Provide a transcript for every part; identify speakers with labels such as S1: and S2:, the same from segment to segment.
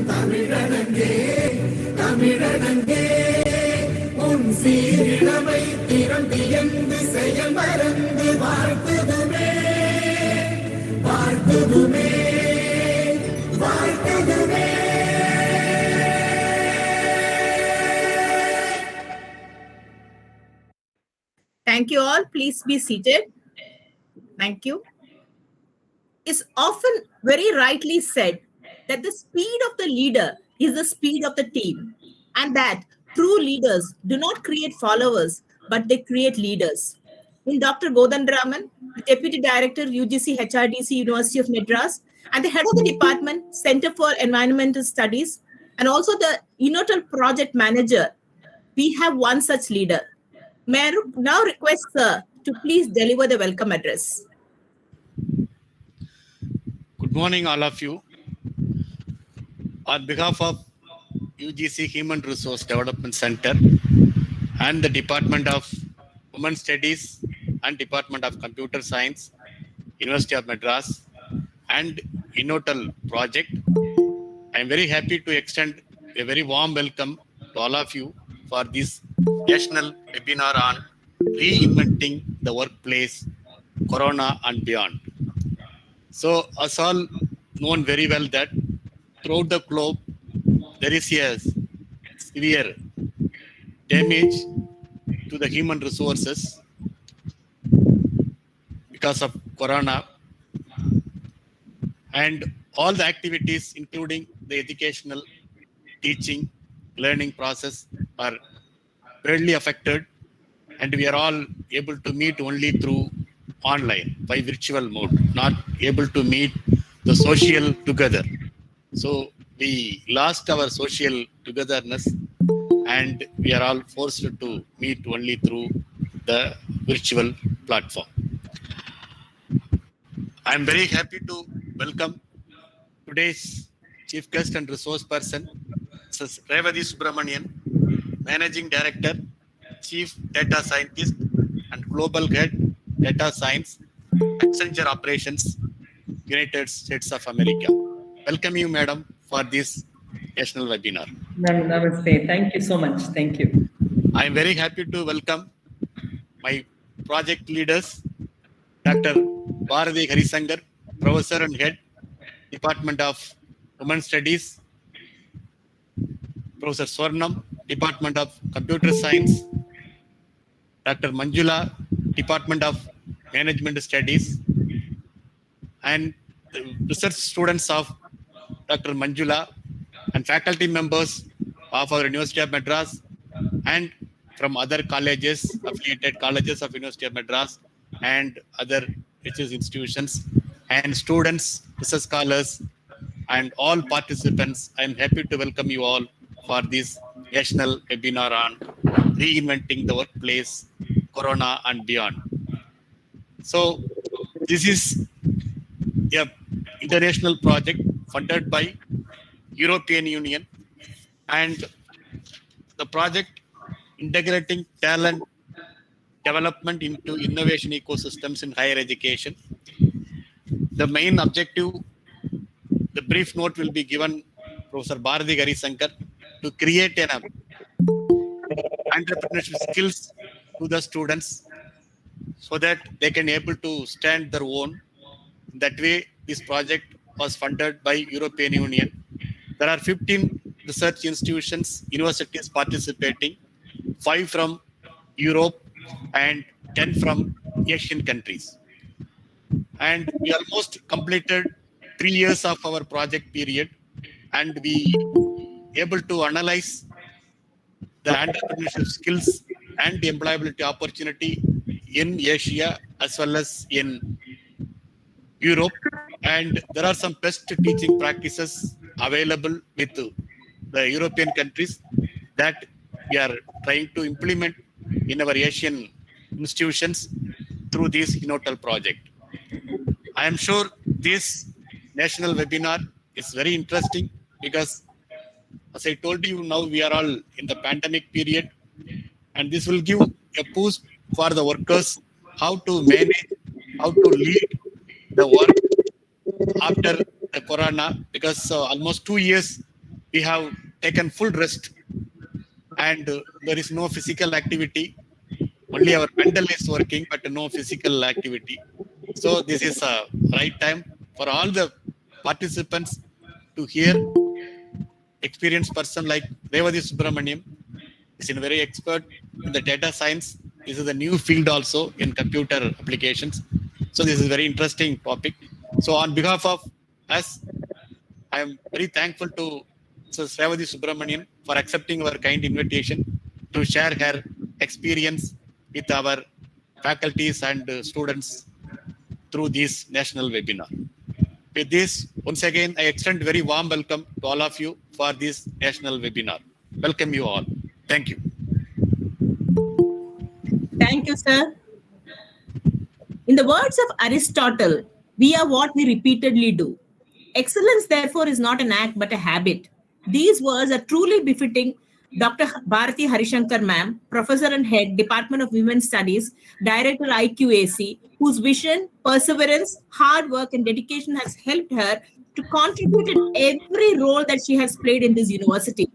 S1: தமிழனங்கே தமிழனங்கே உன் சீரிழமை திறந்தியந்து செயல் மறந்து வாழ்த்துதுமே வாழ்த்துதுமே வாழ்த்துதுமே.
S2: Thank you all. Please be seated. Thank you. It's often very rightly said that the speed of the leader is the speed of the team, and that true leaders do not create followers, but they create leaders. In Dr. Godandraman, the Deputy Director, UGC HRDC, University of Madras, and the head of the department, Center for Environmental Studies, and also the INNOTAL project manager, we have one such leader. May I now request Sir to please deliver the welcome address.
S3: Good morning, all of you. On behalf of UGC Human Resource Development Center and the Department of Women's Studies and Department of Computer Science, University of Madras, and INNOTAL project, I am very happy to extend a very warm welcome to all of you for this national webinar on reinventing the workplace, Corona and beyond. So, as all known very well that throughout the globe, there is a severe damage to the human resources because of Corona, and all the activities, including the educational, teaching, learning process, are badly affected, and we are all able to meet only through online by virtual mode, not able to meet the social together. So we lost our social togetherness, and we are all forced to meet only through the virtual platform. I am very happy to welcome today's chief guest and resource person, Mrs. Revati Subramanian, Managing Director, Chief Data Scientist, and Global Head Data Science, Accenture Operations, United States of America. Welcome you, madam, for this national webinar.
S4: Namaste. Thank you so much. Thank you.
S3: I am very happy to welcome my project leaders, Dr. Bharati Harisankar, Professor and Head, Department of Women's Studies, Professor Swarnam, Department of Computer Science, Dr. Manjula, Department of Management Studies, and the research students of Dr. Manjula, and faculty members of our University of Madras and from other colleges, affiliated colleges of University of Madras and other research institutions, and students, research scholars, and all participants. I am happy to welcome you all for this national webinar on reinventing the workplace, Corona and beyond. So this is an international project funded by European Union, and the project integrating talent development into innovation ecosystems in higher education. The main objective, the brief note will be given Professor Bharati Harisankar, to create an entrepreneurship skills to the students so that they can able to stand their own. That way, this project was funded by European Union. There are 15 research institutions, universities participating, 5 from Europe and 10 from Asian countries. And we almost completed 3 years of our project period, and we able to analyze the entrepreneurship skills and the employability opportunity in Asia as well as in Europe. And there are some best teaching practices available with the European countries that we are trying to implement in our Asian institutions through this INNOTAL project. I am sure this national webinar is very interesting because, as I told you, now we are all in the pandemic period, and this will give a boost for the workers how to manage, how to lead the work after the Corona, because almost 2 years we have taken full rest, and there is no physical activity. Only our mental is working, but no physical activity. So this is a right time for all the participants to hear experienced person like Revati Subramaniam. Is in very expert in the data science. This is a new field also in computer applications. So this is a very interesting topic. So on behalf of us, I am very thankful to Mrs. Revati Subramanian for accepting our kind invitation to share her experience with our faculties and students through this national webinar. With this, once again, I extend very warm welcome to all of you for this national webinar. Welcome you all. Thank you.
S2: Thank you, sir. In the words of Aristotle, we are what we repeatedly do. Excellence, therefore, is not an act but a habit. These words are truly befitting Dr. Bharati Harishankar ma'am, Professor and Head, Department of Women's Studies, Director IQAC, whose vision, perseverance, hard work, and dedication has helped her to contribute in every role that she has played in this university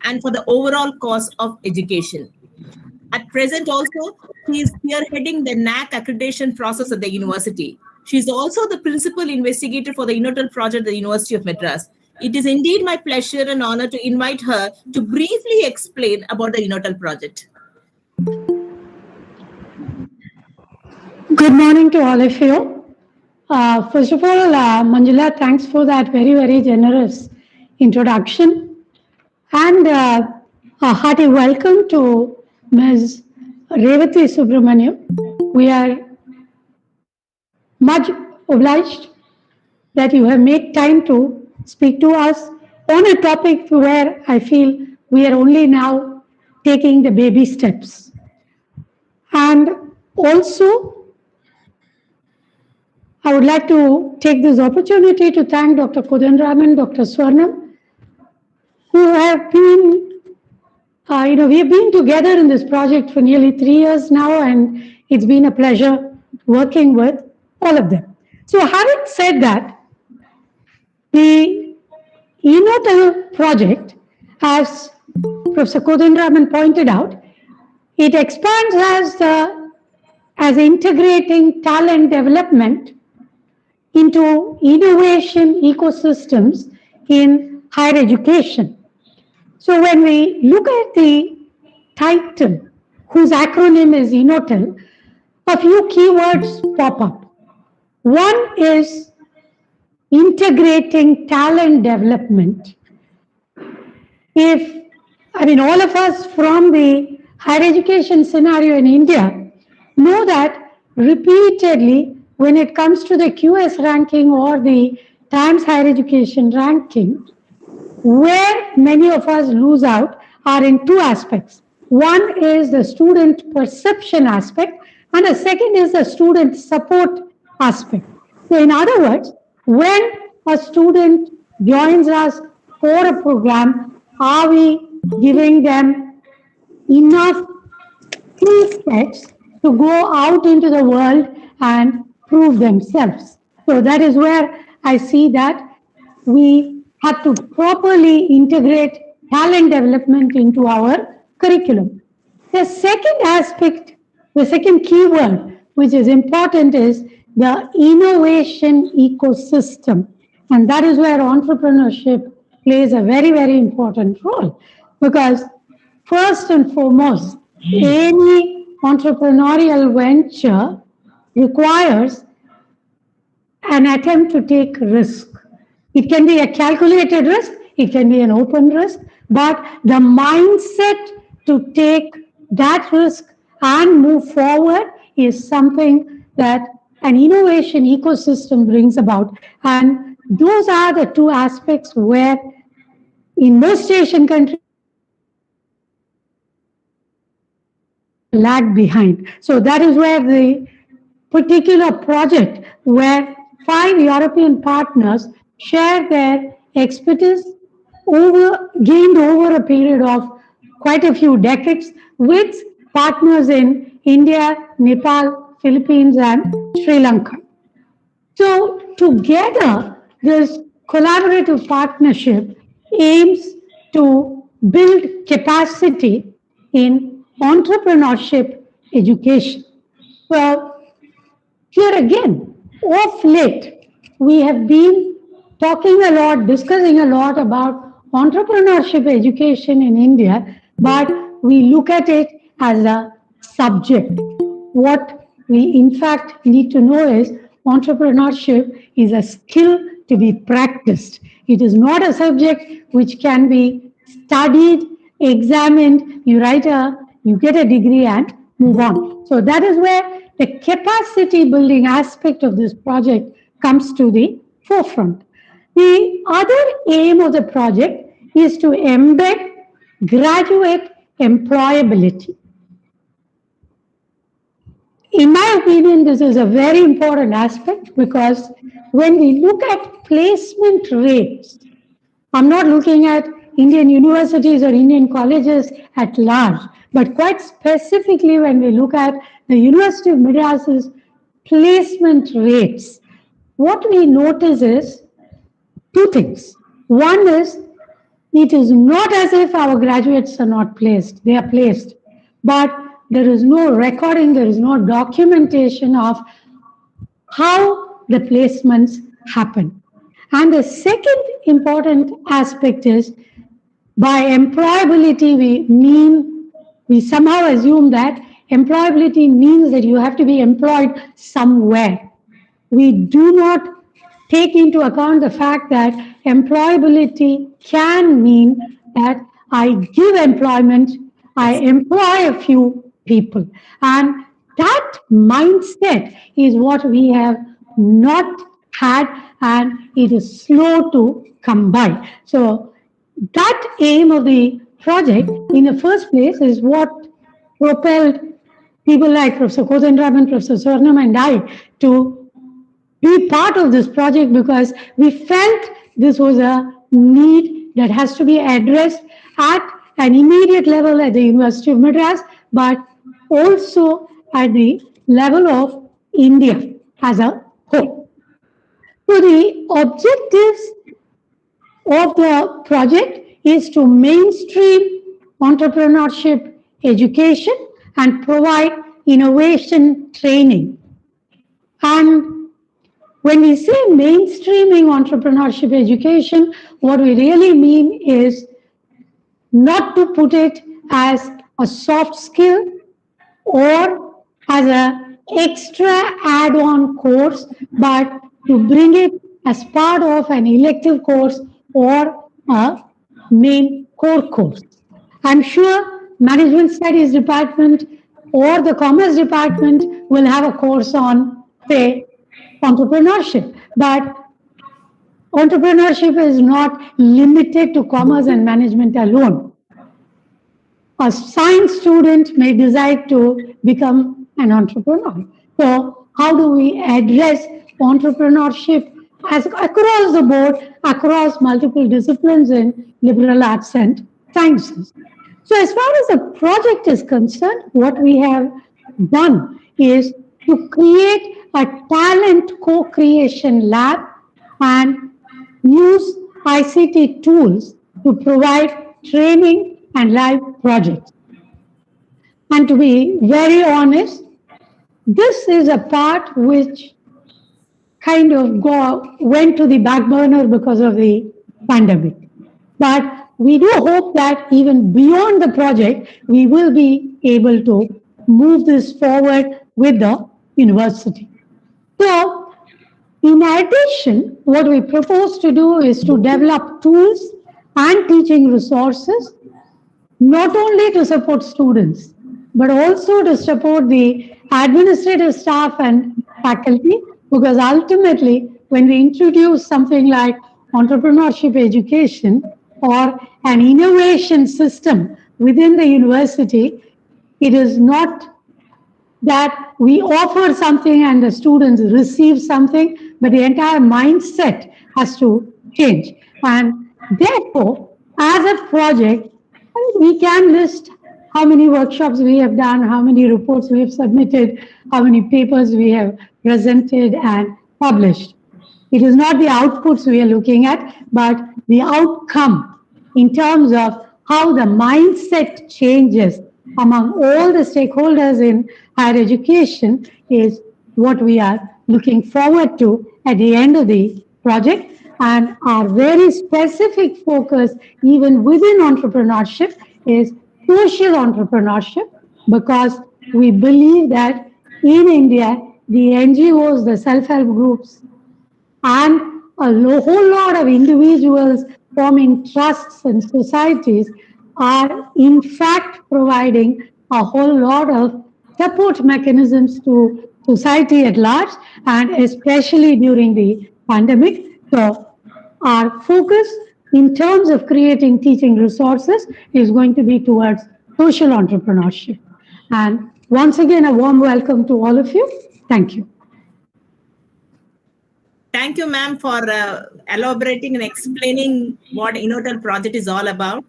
S2: and for the overall cause of education. At present also, she is spearheading the NAC accreditation process at the university. She is also the principal investigator for the INNOTAL project at the University of Madras. It is indeed my pleasure and honor to invite her to briefly explain about the INNOTAL project.
S5: Good morning to all of you. First of all, Manjula, thanks for that very, very generous introduction. And a hearty welcome to Ms. Revati Subramaniam. We are much obliged that you have made time to speak to us on a topic where I feel we are only now taking the baby steps. And also, I would like to take this opportunity to thank Dr. Kodanraman, Dr. Swarnam, who have been, we have been together in this project for nearly 3 years now, and it's been a pleasure working with all of them. So having said that, the INNOTAL project, as Professor Kodanraman pointed out, it expands as integrating talent development into innovation ecosystems in higher education. So when we look at the title, whose acronym is INNOTAL, a few keywords pop up. One is integrating talent development. All of us from the higher education scenario in India know that repeatedly when it comes to the QS ranking or the Times Higher Education ranking, where many of us lose out are in two aspects. One is the student perception aspect, and the second is the student support aspect. So in other words, when a student joins us for a program, are we giving them enough skill sets to go out into the world and prove themselves? So that is where I see that we have to properly integrate talent development into our curriculum. The second aspect, the second keyword, which is important, is the innovation ecosystem. And that is where entrepreneurship plays a very, very important role. Because first and foremost, any entrepreneurial venture requires an attempt to take risk. It can be a calculated risk, it can be an open risk, but the mindset to take that risk and move forward is something that an innovation ecosystem brings about. And those are the two aspects where in most Asian countries lag behind. So that is where the particular project where 5 European partners share their expertise gained over a period of quite a few decades with partners in India, Nepal, Philippines, and Sri Lanka. So together, this collaborative partnership aims to build capacity in entrepreneurship education. Well, here again, of late, we have been talking a lot, discussing a lot about entrepreneurship education in India, but we look at it as a subject. What we in fact need to know is entrepreneurship is a skill to be practiced. It is not a subject which can be studied, examined, you get a degree and move on. So that is where the capacity building aspect of this project comes to the forefront. The other aim of the project is to embed graduate employability. In my opinion, this is a very important aspect because when we look at placement rates, I'm not looking at Indian universities or Indian colleges at large, but quite specifically when we look at the University of Madras's placement rates, what we notice is two things. One is it is not as if our graduates are not placed, they are placed, but there is no recording, there is no documentation of how the placements happen. And the second important aspect is by employability, we somehow assume that employability means that you have to be employed somewhere. We do not take into account the fact that employability can mean that I give employment, I employ a few people. And that mindset is what we have not had, and it is slow to come by. So that aim of the project in the first place is what propelled people like Professor Kodandraman, Professor Swarnam and I to be part of this project because we felt this was a need that has to be addressed at an immediate level at the University of Madras, but also at the level of India as a whole. So the objectives of the project is to mainstream entrepreneurship education and provide innovation training. And when we say mainstreaming entrepreneurship education, what we really mean is not to put it as a soft skill or as an extra add-on course, but to bring it as part of an elective course or a main core course. I'm sure Management Studies Department or the Commerce Department will have a course on, say, entrepreneurship, but entrepreneurship is not limited to commerce and management alone. A science student may decide to become an entrepreneur. So how do we address entrepreneurship as across the board, across multiple disciplines in liberal arts and sciences? So as far as the project is concerned, what we have done is to create a talent co-creation lab and use ICT tools to provide training and live projects. And to be very honest, this is a part which kind of went to the back burner because of the pandemic. But we do hope that even beyond the project, we will be able to move this forward with the university. So, in addition, what we propose to do is to develop tools and teaching resources, not only to support students, but also to support the administrative staff and faculty, because ultimately, when we introduce something like entrepreneurship education or an innovation system within the university, it is not that we offer something and the students receive something, but the entire mindset has to change. And therefore, as a project, we can list how many workshops we have done, how many reports we have submitted, how many papers we have presented and published. It is not the outputs we are looking at, but the outcome in terms of how the mindset changes among all the stakeholders in higher education is what we are looking forward to at the end of the project. And our very specific focus, even within entrepreneurship, is social entrepreneurship, because we believe that in India, the NGOs, the self-help groups, and whole lot of individuals forming trusts and societies are in fact providing a whole lot of support mechanisms to society at large, and especially during the pandemic. So our focus in terms of creating teaching resources is going to be towards social entrepreneurship. And once again, a warm welcome to all of you. Thank you.
S2: Thank you, ma'am, for elaborating and explaining what INNOTAL project is all about.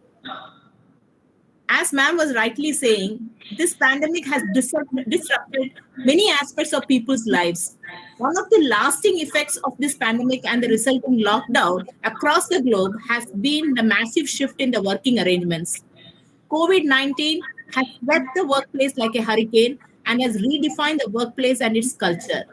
S2: As ma'am was rightly saying, this pandemic has disrupted many aspects of people's lives. One of the lasting effects of this pandemic and the resulting lockdown across the globe has been the massive shift in the working arrangements. COVID-19 has swept the workplace like a hurricane and has redefined the workplace and its culture.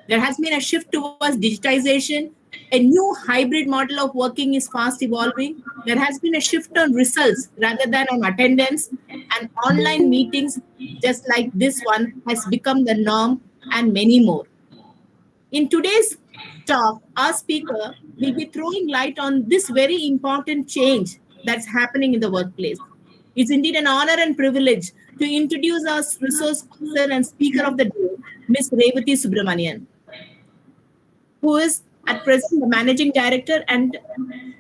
S2: There has been a shift towards digitization. A new hybrid model of working is fast evolving. There has been a shift on results rather than on attendance, and online meetings, just like this one, has become the norm, and many more. In today's talk, our speaker will be throwing light on this very important change that's happening in the workplace. It's indeed an honor and privilege to introduce our resource officer and speaker of the day, Ms. Revathi Subramanian, who is at present the Managing Director and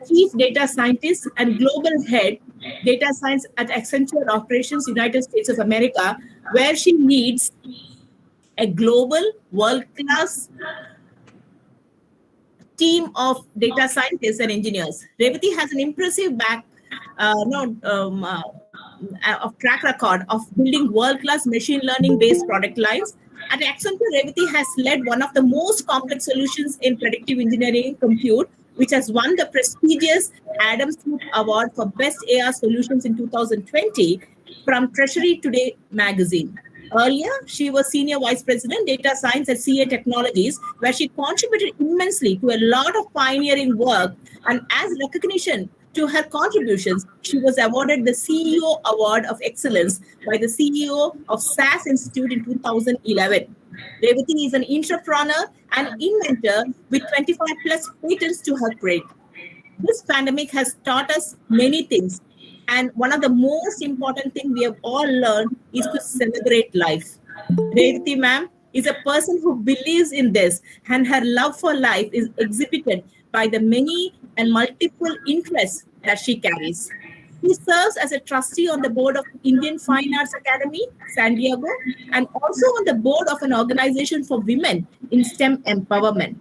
S2: Chief Data Scientist and Global Head Data Science at Accenture Operations, United States of America, where she leads a global world-class team of data scientists and engineers. Revathi has an impressive track record of building world-class machine learning-based product lines. At Accenture, Revathi has led one of the most complex solutions in predictive engineering compute, which has won the prestigious Adam Smith Award for Best AI Solutions in 2020 from Treasury Today magazine. Earlier, she was Senior Vice President, Data Science at CA Technologies, where she contributed immensely to a lot of pioneering work. And as recognition to her contributions, she was awarded the CEO Award of Excellence by the CEO of SAS Institute in 2011. Revathi is an entrepreneur and inventor with 25 plus patents to her credit. This pandemic has taught us many things. And one of the most important things we have all learned is to celebrate life. Revathi ma'am is a person who believes in this, and her love for life is exhibited by the many and multiple interests that she carries. She serves as a trustee on the board of Indian Fine Arts Academy, San Diego, and also on the board of an organization for women in STEM empowerment.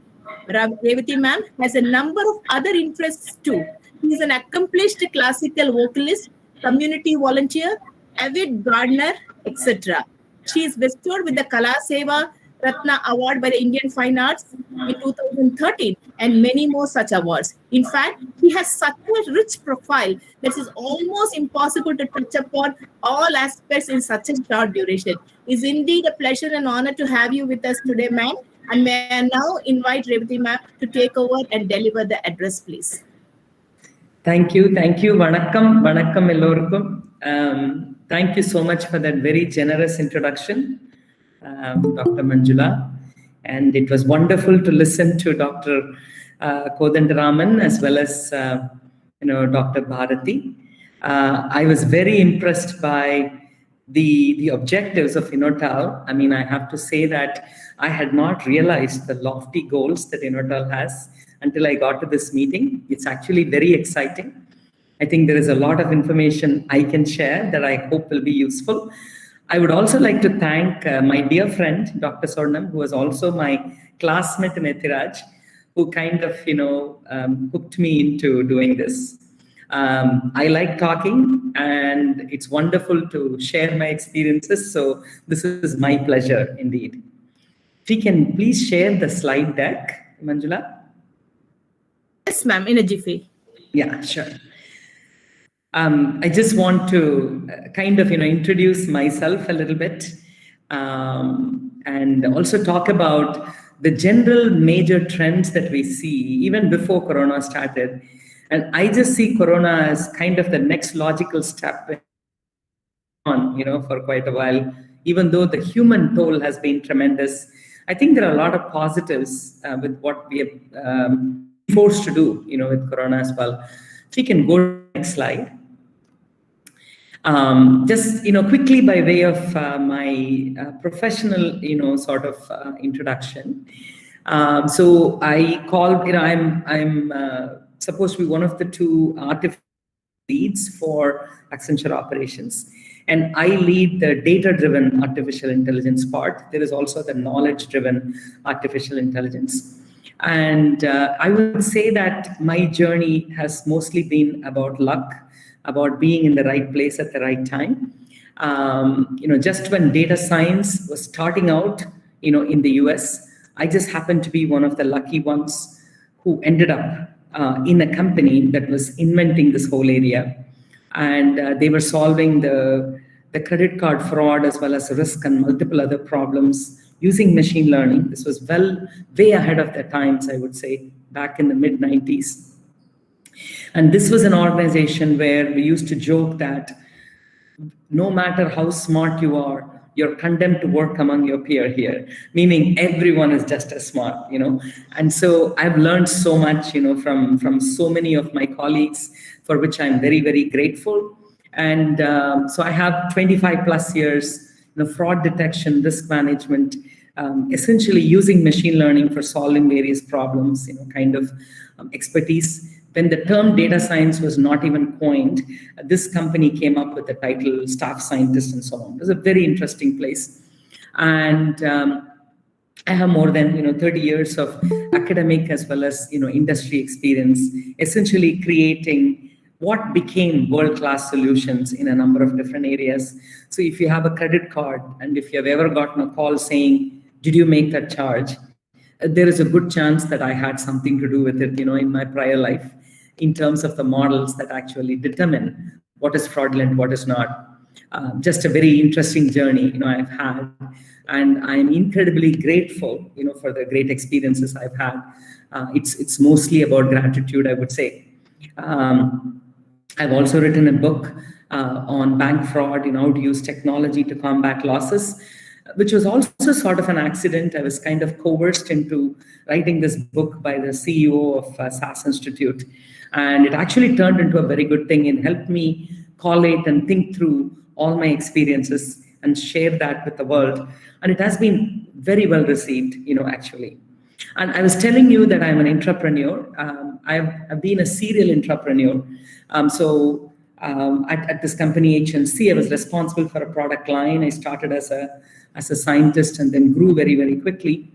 S2: Revathi ma'am has a number of other interests too. She is an accomplished classical vocalist, community volunteer, avid gardener, etc. She is bestowed with the Kala Seva Ratna Award by the Indian Fine Arts in 2013 and many more such awards. In fact, she has such a rich profile that it is almost impossible to touch upon all aspects in such a short duration. It is indeed a pleasure and honor to have you with us today, ma'am. And may I now invite Revathi ma'am to take over and deliver the address, please.
S4: Thank you. Vanakkam ellorukkum. Thank you so much for that very generous introduction, Dr. Manjula. And it was wonderful to listen to Dr. Kodandaraman as well as Dr. Bharati. I was very impressed by the objectives of INNOTAL. I mean, I have to say that I had not realized the lofty goals that INNOTAL has until I got to this meeting. It's actually very exciting. I think there is a lot of information I can share that I hope will be useful. I would also like to thank my dear friend, Dr. Sornam, who was also my classmate in Ethiraj, who kind of, hooked me into doing this. I like talking, and it's wonderful to share my experiences. So this is my pleasure indeed. If we can please share the slide deck, Manjula.
S2: Yes, ma'am, in a jiffy.
S4: Yeah, sure. I just want to kind of, introduce myself a little bit, and also talk about the general major trends that we see even before Corona started. And I just see Corona as kind of the next logical step on, for quite a while, even though the human toll has been tremendous. I think there are a lot of positives with what we have forced to do, with Corona as well. If we can go to the next slide. Just quickly by way of my professional sort of introduction. So I call I'm supposed to be one of the two artificial leads for Accenture operations, and I lead the data-driven artificial intelligence part. There is also the knowledge-driven artificial intelligence. And I would say that my journey has mostly been about luck, about being in the right place at the right time. Just when data science was starting out, in the US, I just happened to be one of the lucky ones who ended up in a company that was inventing this whole area. And they were solving the credit card fraud as well as risk and multiple other problems using machine learning. This was way ahead of their times, I would say, back in the mid-90s. And this was an organization where we used to joke that no matter how smart you are, you're condemned to work among your peer here, meaning everyone is just as smart, And so I've learned so much, from so many of my colleagues, for which I'm very, very grateful. And so I have 25 plus years, fraud detection, risk management, essentially using machine learning for solving various problems, kind of expertise. When the term data science was not even coined, this company came up with the title staff scientist and so on. It was a very interesting place. And I have more than 30 years of academic as well as industry experience, essentially creating what became world-class solutions in a number of different areas. So if you have a credit card and if you've ever gotten a call saying, did you make that charge? There is a good chance that I had something to do with it, in my prior life, in terms of the models that actually determine what is fraudulent, what is not. Just a very interesting journey, I've had, and I'm incredibly grateful, for the great experiences I've had. It's mostly about gratitude, I would say. I've also written a book on bank fraud, how to use technology to combat losses, which was also sort of an accident. I was kind of coerced into writing this book by the CEO of SAS Institute. And it actually turned into a very good thing and helped me collate and think through all my experiences and share that with the world. And it has been very well received, actually. And I was telling you that I'm an entrepreneur. I've been a serial entrepreneur. At this company, HNC, I was responsible for a product line. I started as a scientist and then grew very, very quickly.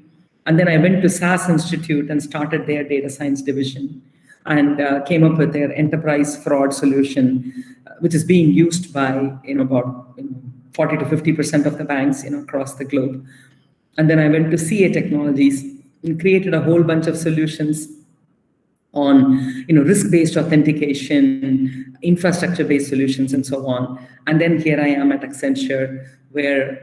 S4: And then I went to SAS Institute and started their data science division and came up with their enterprise fraud solution, which is being used by about 40 to 50% of the banks across the globe. And then I went to CA Technologies and created a whole bunch of solutions on risk-based authentication, infrastructure-based solutions, and so on. And then here I am at Accenture, where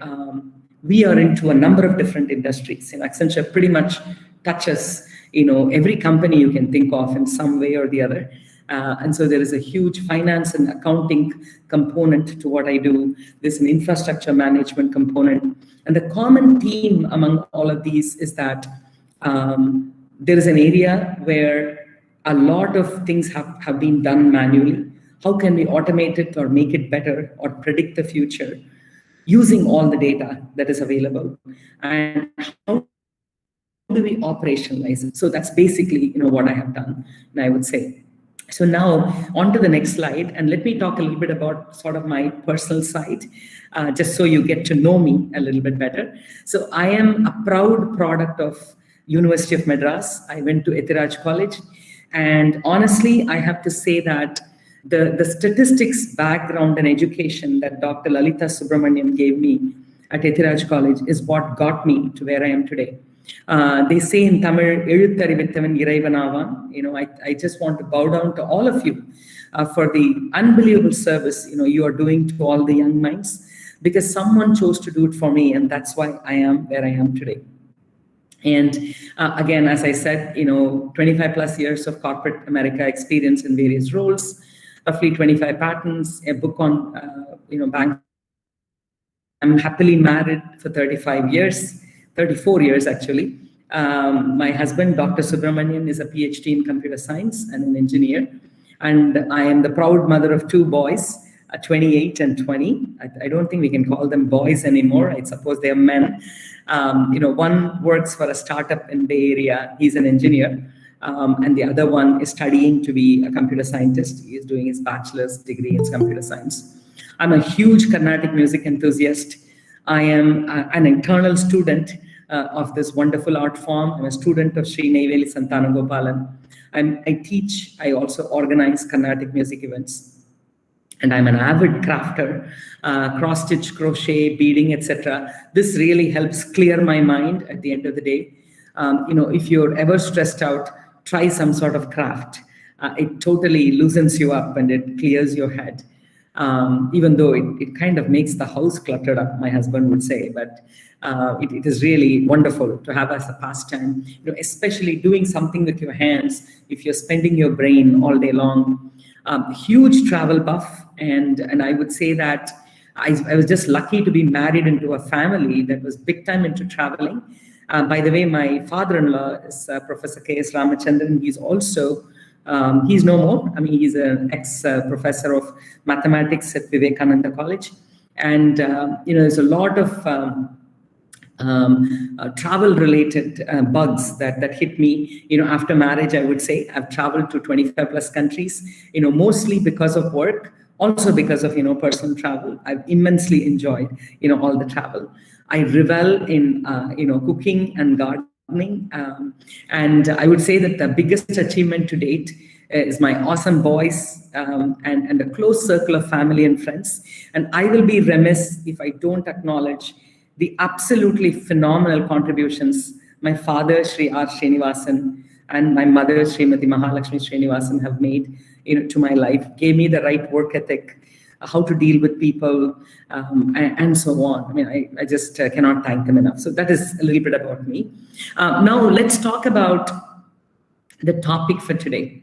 S4: we are into a number of different industries. Accenture pretty much touches every company you can think of in some way or the other. And so there is a huge finance and accounting component to what I do. There's an infrastructure management component. And the common theme among all of these is that there is an area where a lot of things have been done manually. How can we automate it or make it better or predict the future using all the data that is available? And how do we operationalize it? So that's basically what I have done, I would say. So now on to the next slide, and let me talk a little bit about sort of my personal side, just so you get to know me a little bit better. So I am a proud product of University of Madras. I went to Ethiraj College, and honestly, I have to say that the statistics background and education that Dr. Lalita Subramanian gave me at Ethiraj College is what got me to where I am today. They say in Tamil, "Ezhutharivittavan Iraivanaavan." I just want to bow down to all of you for the unbelievable service you are doing to all the young minds, because someone chose to do it for me, and that's why I am where I am today. And again, as I said, 25 plus years of corporate America experience in various roles, roughly 25 patents, a book on bank. I'm happily married for 35 years, 34 years actually. My husband, Dr. Subramanian, is a PhD in computer science and an engineer. And I am the proud mother of two boys, 28 and 20. I don't think we can call them boys anymore. I suppose they are men. One works for a startup in Bay Area. He's an engineer. And the other one is studying to be a computer scientist. He is doing his bachelor's degree in computer science. I'm a huge Carnatic music enthusiast. I am an eternal student of this wonderful art form. I'm a student of Sri Neyveli Santanagopalan. I teach, I also organize Carnatic music events. And I'm an avid crafter, cross-stitch, crochet, beading, etc. This really helps clear my mind at the end of the day. If you're ever stressed out, try some sort of craft. It totally loosens you up and it clears your head. Even though it kind of makes the house cluttered up, my husband would say, but it is really wonderful to have as a pastime, especially doing something with your hands if you're spending your brain all day long. Huge travel buff, and I would say that I was just lucky to be married into a family that was big time into traveling. By the way, my father-in-law is Professor K.S. Ramachandran. He's also he's no more. I mean, he's an ex-professor of mathematics at Vivekananda College. And, there's a lot of travel-related bugs that hit me. After marriage, I would say I've traveled to 25 plus countries, mostly because of work, also because of, personal travel. I've immensely enjoyed, all the travel. I revel in, cooking and gardening. And I would say that the biggest achievement to date is my awesome boys and a close circle of family and friends. And I will be remiss if I don't acknowledge the absolutely phenomenal contributions my father, Sri R. Srinivasan, and my mother, Srimati Mahalakshmi Srinivasan, have made to my life, gave me the right work ethic, how to deal with people, and so on. I mean, I just cannot thank them enough. So that is a little bit about me. Now let's talk about the topic for today.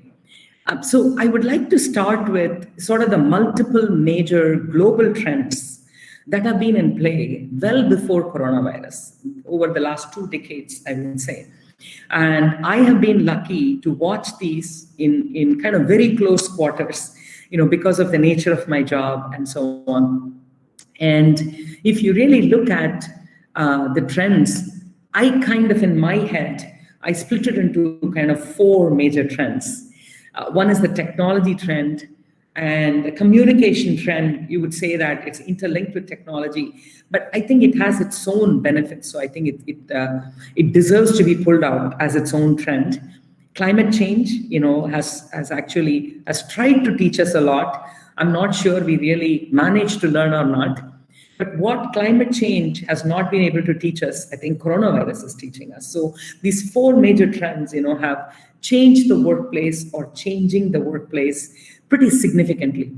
S4: So I would like to start with sort of the multiple major global trends that have been in play well before coronavirus, over the last 2 decades, I would say. And I have been lucky to watch these in kind of very close quarters, because of the nature of my job and so on. And if you really look at the trends, I kind of, in my head, I split it into kind of 4 major trends. One is the technology trend, and the communication trend. You would say that it's interlinked with technology, but I think it has its own benefits. So I think it deserves to be pulled out as its own trend. Climate change, has tried to teach us a lot. I'm not sure we really managed to learn or not. But what climate change has not been able to teach us, I think coronavirus is teaching us. So these 4 major trends, have changed the workplace or changing the workplace pretty significantly.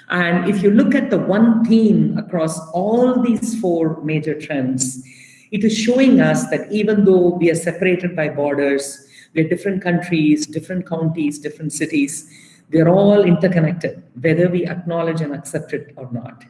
S4: And if you look at the one theme across all these 4 major trends, it is showing us that even though we are separated by borders, we're different countries, different counties, different cities, they're all interconnected, whether we acknowledge and accept it or not.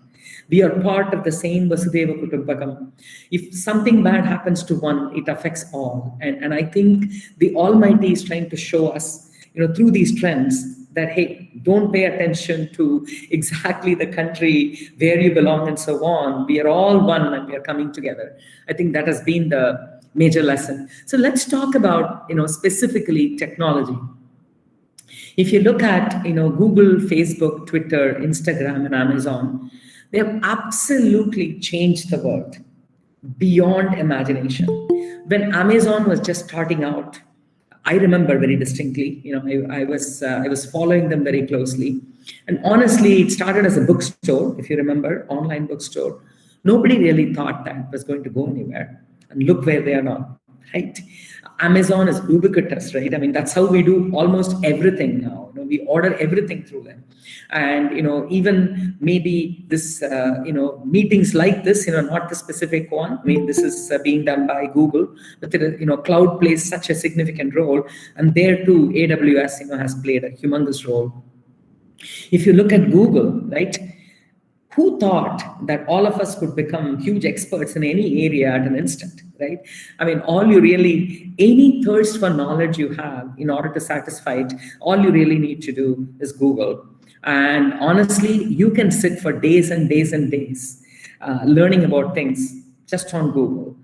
S4: We are part of the same Vasudeva Kutumbakam. If something bad happens to one, it affects all. And I think the Almighty is trying to show us, through these trends, that, hey, don't pay attention to exactly the country where you belong and so on. We are all one and we are coming together. I think that has been the major lesson. So let's talk about, specifically technology. If you look at, Google, Facebook, Twitter, Instagram, and Amazon, they have absolutely changed the world beyond imagination. When Amazon was just starting out, I remember very distinctly, I was following them very closely. And honestly, it started as a bookstore, if you remember, online bookstore. Nobody really thought that it was going to go anywhere. And look where they are now. right? Amazon is ubiquitous, right? I mean, that's how we do almost everything now. We order everything through them. And, even maybe this, meetings like this, not the specific one. I mean, this is being done by Google, but, cloud plays such a significant role. And there too, AWS, has played a humongous role. If you look at Google, right? Who thought that all of us could become huge experts in any area at an instant, right? I mean, any thirst for knowledge you have, in order to satisfy it, all you really need to do is Google. And honestly, you can sit for days and days and days learning about things just on Google.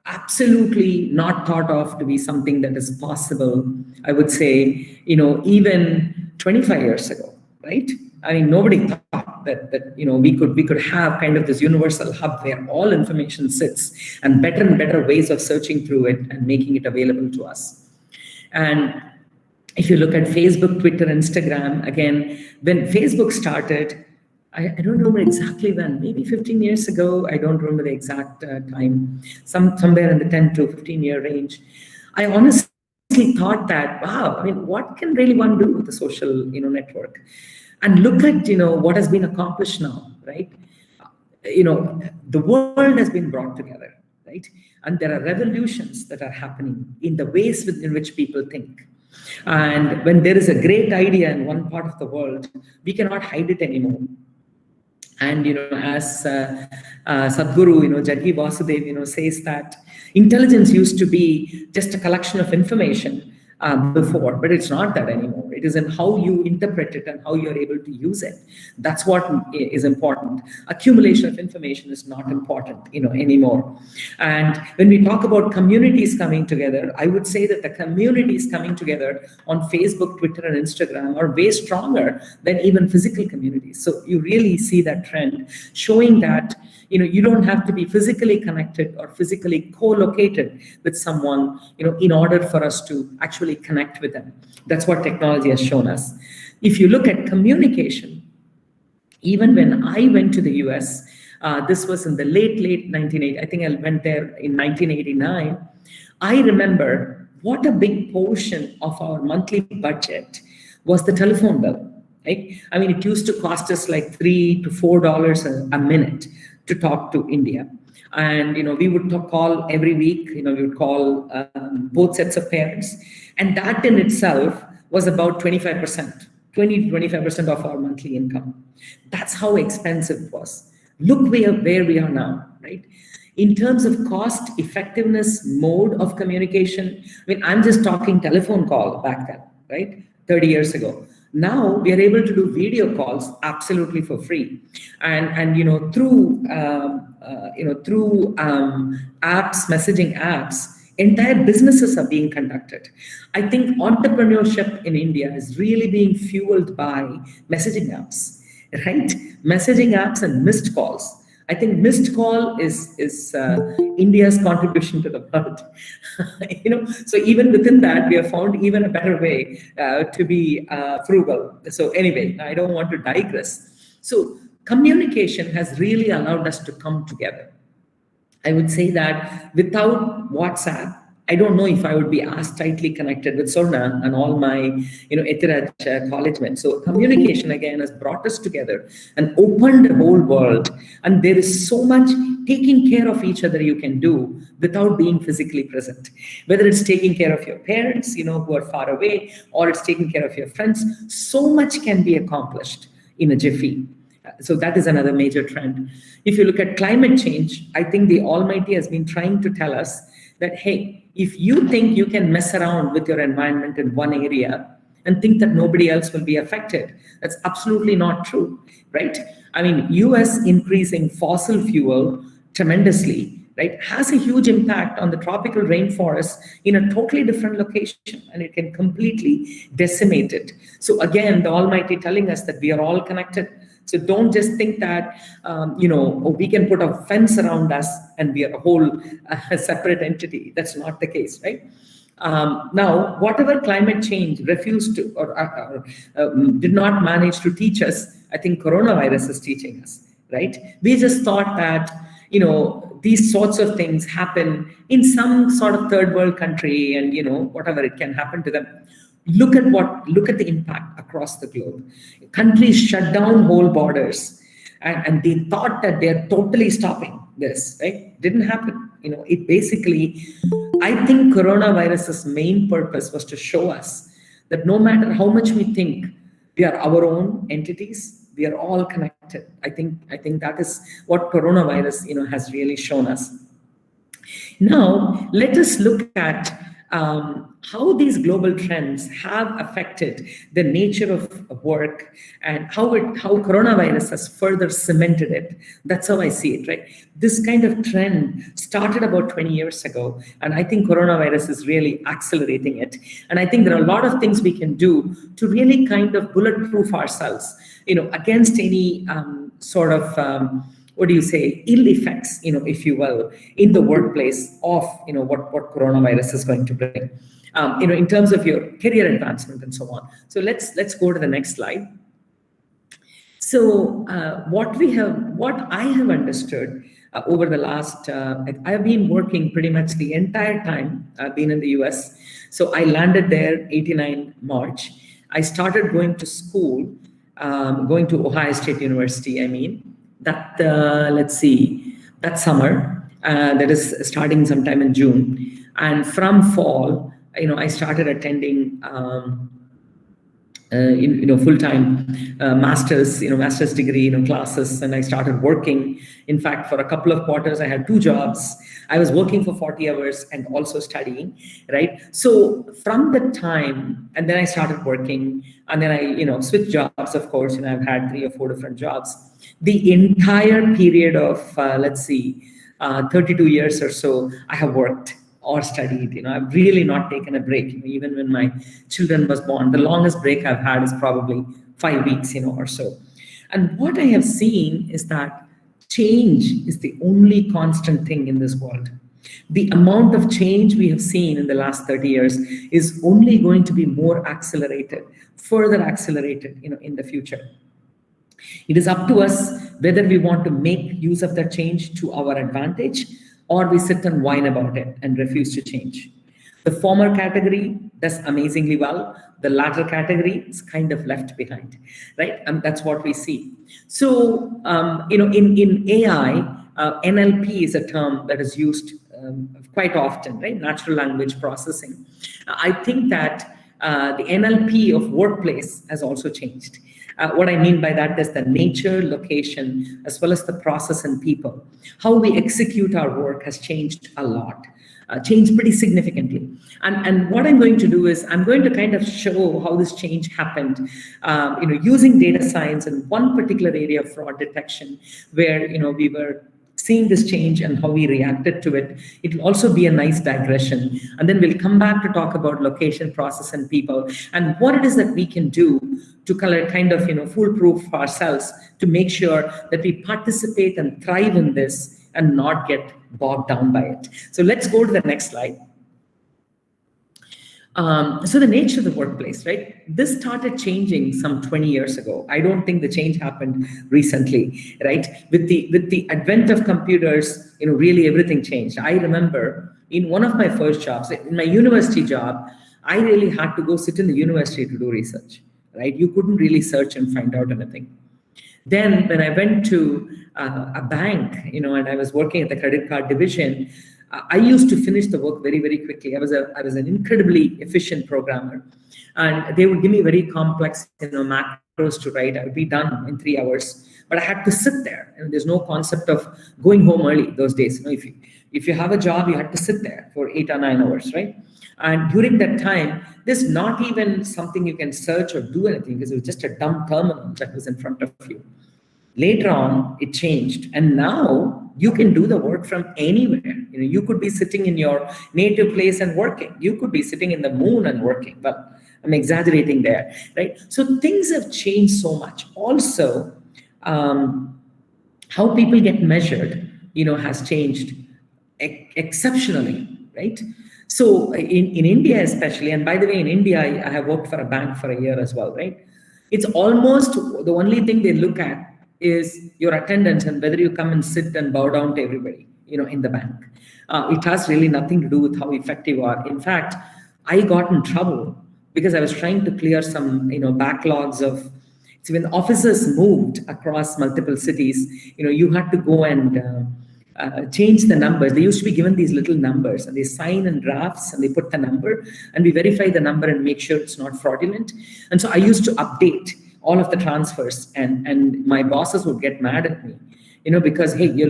S4: Absolutely not thought of to be something that is possible, I would say, even 25 years ago, right? I mean, nobody thought that we could have kind of this universal hub where all information sits, and better ways of searching through it and making it available to us. And if you look at Facebook, Twitter, Instagram, again, when Facebook started, I don't remember exactly when, maybe 15 years ago, I don't remember the exact time, somewhere in the 10 to 15 year range. I honestly thought that, wow, I mean, what can really one do with a social network? And look at what has been accomplished now, right? The world has been brought together, right? And there are revolutions that are happening in the ways in which people think. And when there is a great idea in one part of the world, we cannot hide it anymore. And as Sadhguru, Jaggi Vasudev, says that intelligence used to be just a collection of information before, but it's not that anymore. It is in how you interpret it and how you're able to use it. That's what is important. Accumulation of information is not important, anymore. And when we talk about communities coming together, I would say that the communities coming together on Facebook, Twitter, and Instagram are way stronger than even physical communities. So you really see that trend showing that you don't have to be physically connected or physically co-located with someone, in order for us to actually connect with them. That's what technology has shown us. If you look at communication, even when I went to the US, this was in the late 1980s. I think I went there in 1989. I remember what a big portion of our monthly budget was the telephone bill. Right? I mean, it used to cost us like $3 to $4 a minute to talk to India. And, we would call every week, we would call both sets of parents. And that in itself was about 25% of our monthly income. That's how expensive it was. Look where we are now, right? In terms of cost effectiveness mode of communication, I mean, I'm just talking telephone call back then, right? 30 years ago. Now we are able to do video calls absolutely for free, and through apps, messaging apps, entire businesses are being conducted. I think entrepreneurship in India is really being fueled by messaging apps, right? Messaging apps and missed calls. I think missed call is India's contribution to the world. So even within that, we have found even a better way to be frugal. So anyway, I don't want to digress. So communication has really allowed us to come together. I would say that without WhatsApp, I don't know if I would be as tightly connected with Sorna and all my, Etiraj college mates. So communication again has brought us together and opened the whole world. And there is so much taking care of each other you can do without being physically present. Whether it's taking care of your parents, who are far away, or it's taking care of your friends, so much can be accomplished in a jiffy. So that is another major trend. If you look at climate change, I think the Almighty has been trying to tell us that, hey, if you think you can mess around with your environment in one area and think that nobody else will be affected, that's absolutely not true, right? I mean, US increasing fossil fuel tremendously, right, has a huge impact on the tropical rainforest in a totally different location, and it can completely decimate it. So again, the Almighty telling us that we are all connected. So don't just think that, we can put a fence around us and we are a whole separate entity. That's not the case, right? Now, whatever climate change refused to or did not manage to teach us, I think coronavirus is teaching us, right? We just thought that, these sorts of things happen in some sort of third world country, and whatever, it can happen to them. Look at the impact across the globe. Countries shut down whole borders, and they thought that they're totally stopping this, right? Didn't happen. It basically, I think coronavirus's main purpose was to show us that no matter how much we think we are our own entities, we are all connected. I think that is what coronavirus, has really shown us. Now, let us look at how these global trends have affected the nature of work, and how coronavirus has further cemented it. That's how I see it, right? This kind of trend started about 20 years ago, and I think coronavirus is really accelerating it. And I think there are a lot of things we can do to really kind of bulletproof ourselves, against any sort of ill effects, if you will, in the workplace of, what coronavirus is going to bring, in terms of your career advancement and so on. So let's go to the next slide. So what I have understood over the last, I've been working pretty much the entire time I've been in the US. So I landed there 89 March. I started going to school, going to Ohio State University, that summer, that is starting sometime in June. And from fall, I started attending full-time master's degree, classes, and I started working. In fact, for a couple of quarters, I had 2 jobs. I was working for 40 hours and also studying, right? So from the time, and then I started working, and then I, switched jobs, of course, I've had 3 or 4 different jobs. The entire period of, 32 years or so, I have worked or studied. I've really not taken a break. Even when my children was born, the longest break I've had is probably 5 weeks, or so. And what I have seen is that change is the only constant thing in this world. The amount of change we have seen in the last 30 years is only going to be more accelerated, further accelerated, in the future. It is up to us whether we want to make use of that change to our advantage, or we sit and whine about it and refuse to change. The former category does amazingly well. The latter category is kind of left behind, right? And that's what we see. So, in AI, NLP is a term that is used quite often, right? Natural language processing. I think that the NLP of workplace has also changed. What I mean by that is the nature, location, as well as the process and people. How we execute our work has changed a lot, changed pretty significantly. And what I'm going to do is I'm going to kind of show how this change happened, using data science in one particular area of fraud detection, where we were seeing this change and how we reacted to it. It will also be a nice digression. And then we'll come back to talk about location, process, and people, and what it is that we can do to kind of, foolproof ourselves to make sure that we participate and thrive in this and not get bogged down by it. So let's go to the next slide. So the nature of the workplace, right? This started changing some 20 years ago. I don't think the change happened recently, right? With the advent of computers, really everything changed. I remember in one of my first jobs, in my university job, I really had to go sit in the university to do research, right? You couldn't really search and find out anything. Then when I went to a bank, and I was working at the credit card division, I used to finish the work very, very quickly. I was an incredibly efficient programmer, and they would give me very complex, macros to write. I would be done in 3 hours, but I had to sit there, and there's no concept of going home early those days. If you have a job, you had to sit there for 8 or 9 hours, right? And during that time, there's not even something you can search or do anything, because it was just a dumb terminal that was in front of you. Later on, it changed, and now you can do the work from anywhere. You could be sitting in your native place and working. You could be sitting in the moon and working. Well, I'm exaggerating there, right? So things have changed so much. Also, how people get measured, has changed exceptionally, right? So in India especially, and by the way, in India, I have worked for a bank for a year as well, right? It's almost the only thing they look at is your attendance and whether you come and sit and bow down to everybody. in the bank. It has really nothing to do with how effective you are. In fact, I got in trouble because I was trying to clear some, backlogs of. So when officers moved across multiple cities, you had to go and change the numbers. They used to be given these little numbers, and they sign in drafts, and they put the number, and we verify the number and make sure it's not fraudulent. And so I used to update all of the transfers, and my bosses would get mad at me, because, hey, you're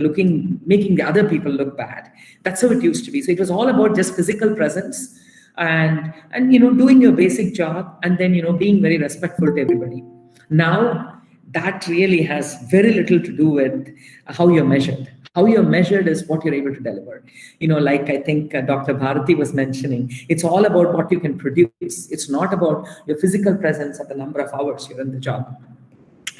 S4: making the other people look bad. That's how it used to be. So it was all about just physical presence and doing your basic job, and then, being very respectful to everybody. Now, that really has very little to do with how you're measured. How you're measured is what you're able to deliver. Like I think Dr. Bharati was mentioning, it's all about what you can produce. It's not about your physical presence at the number of hours you're in the job.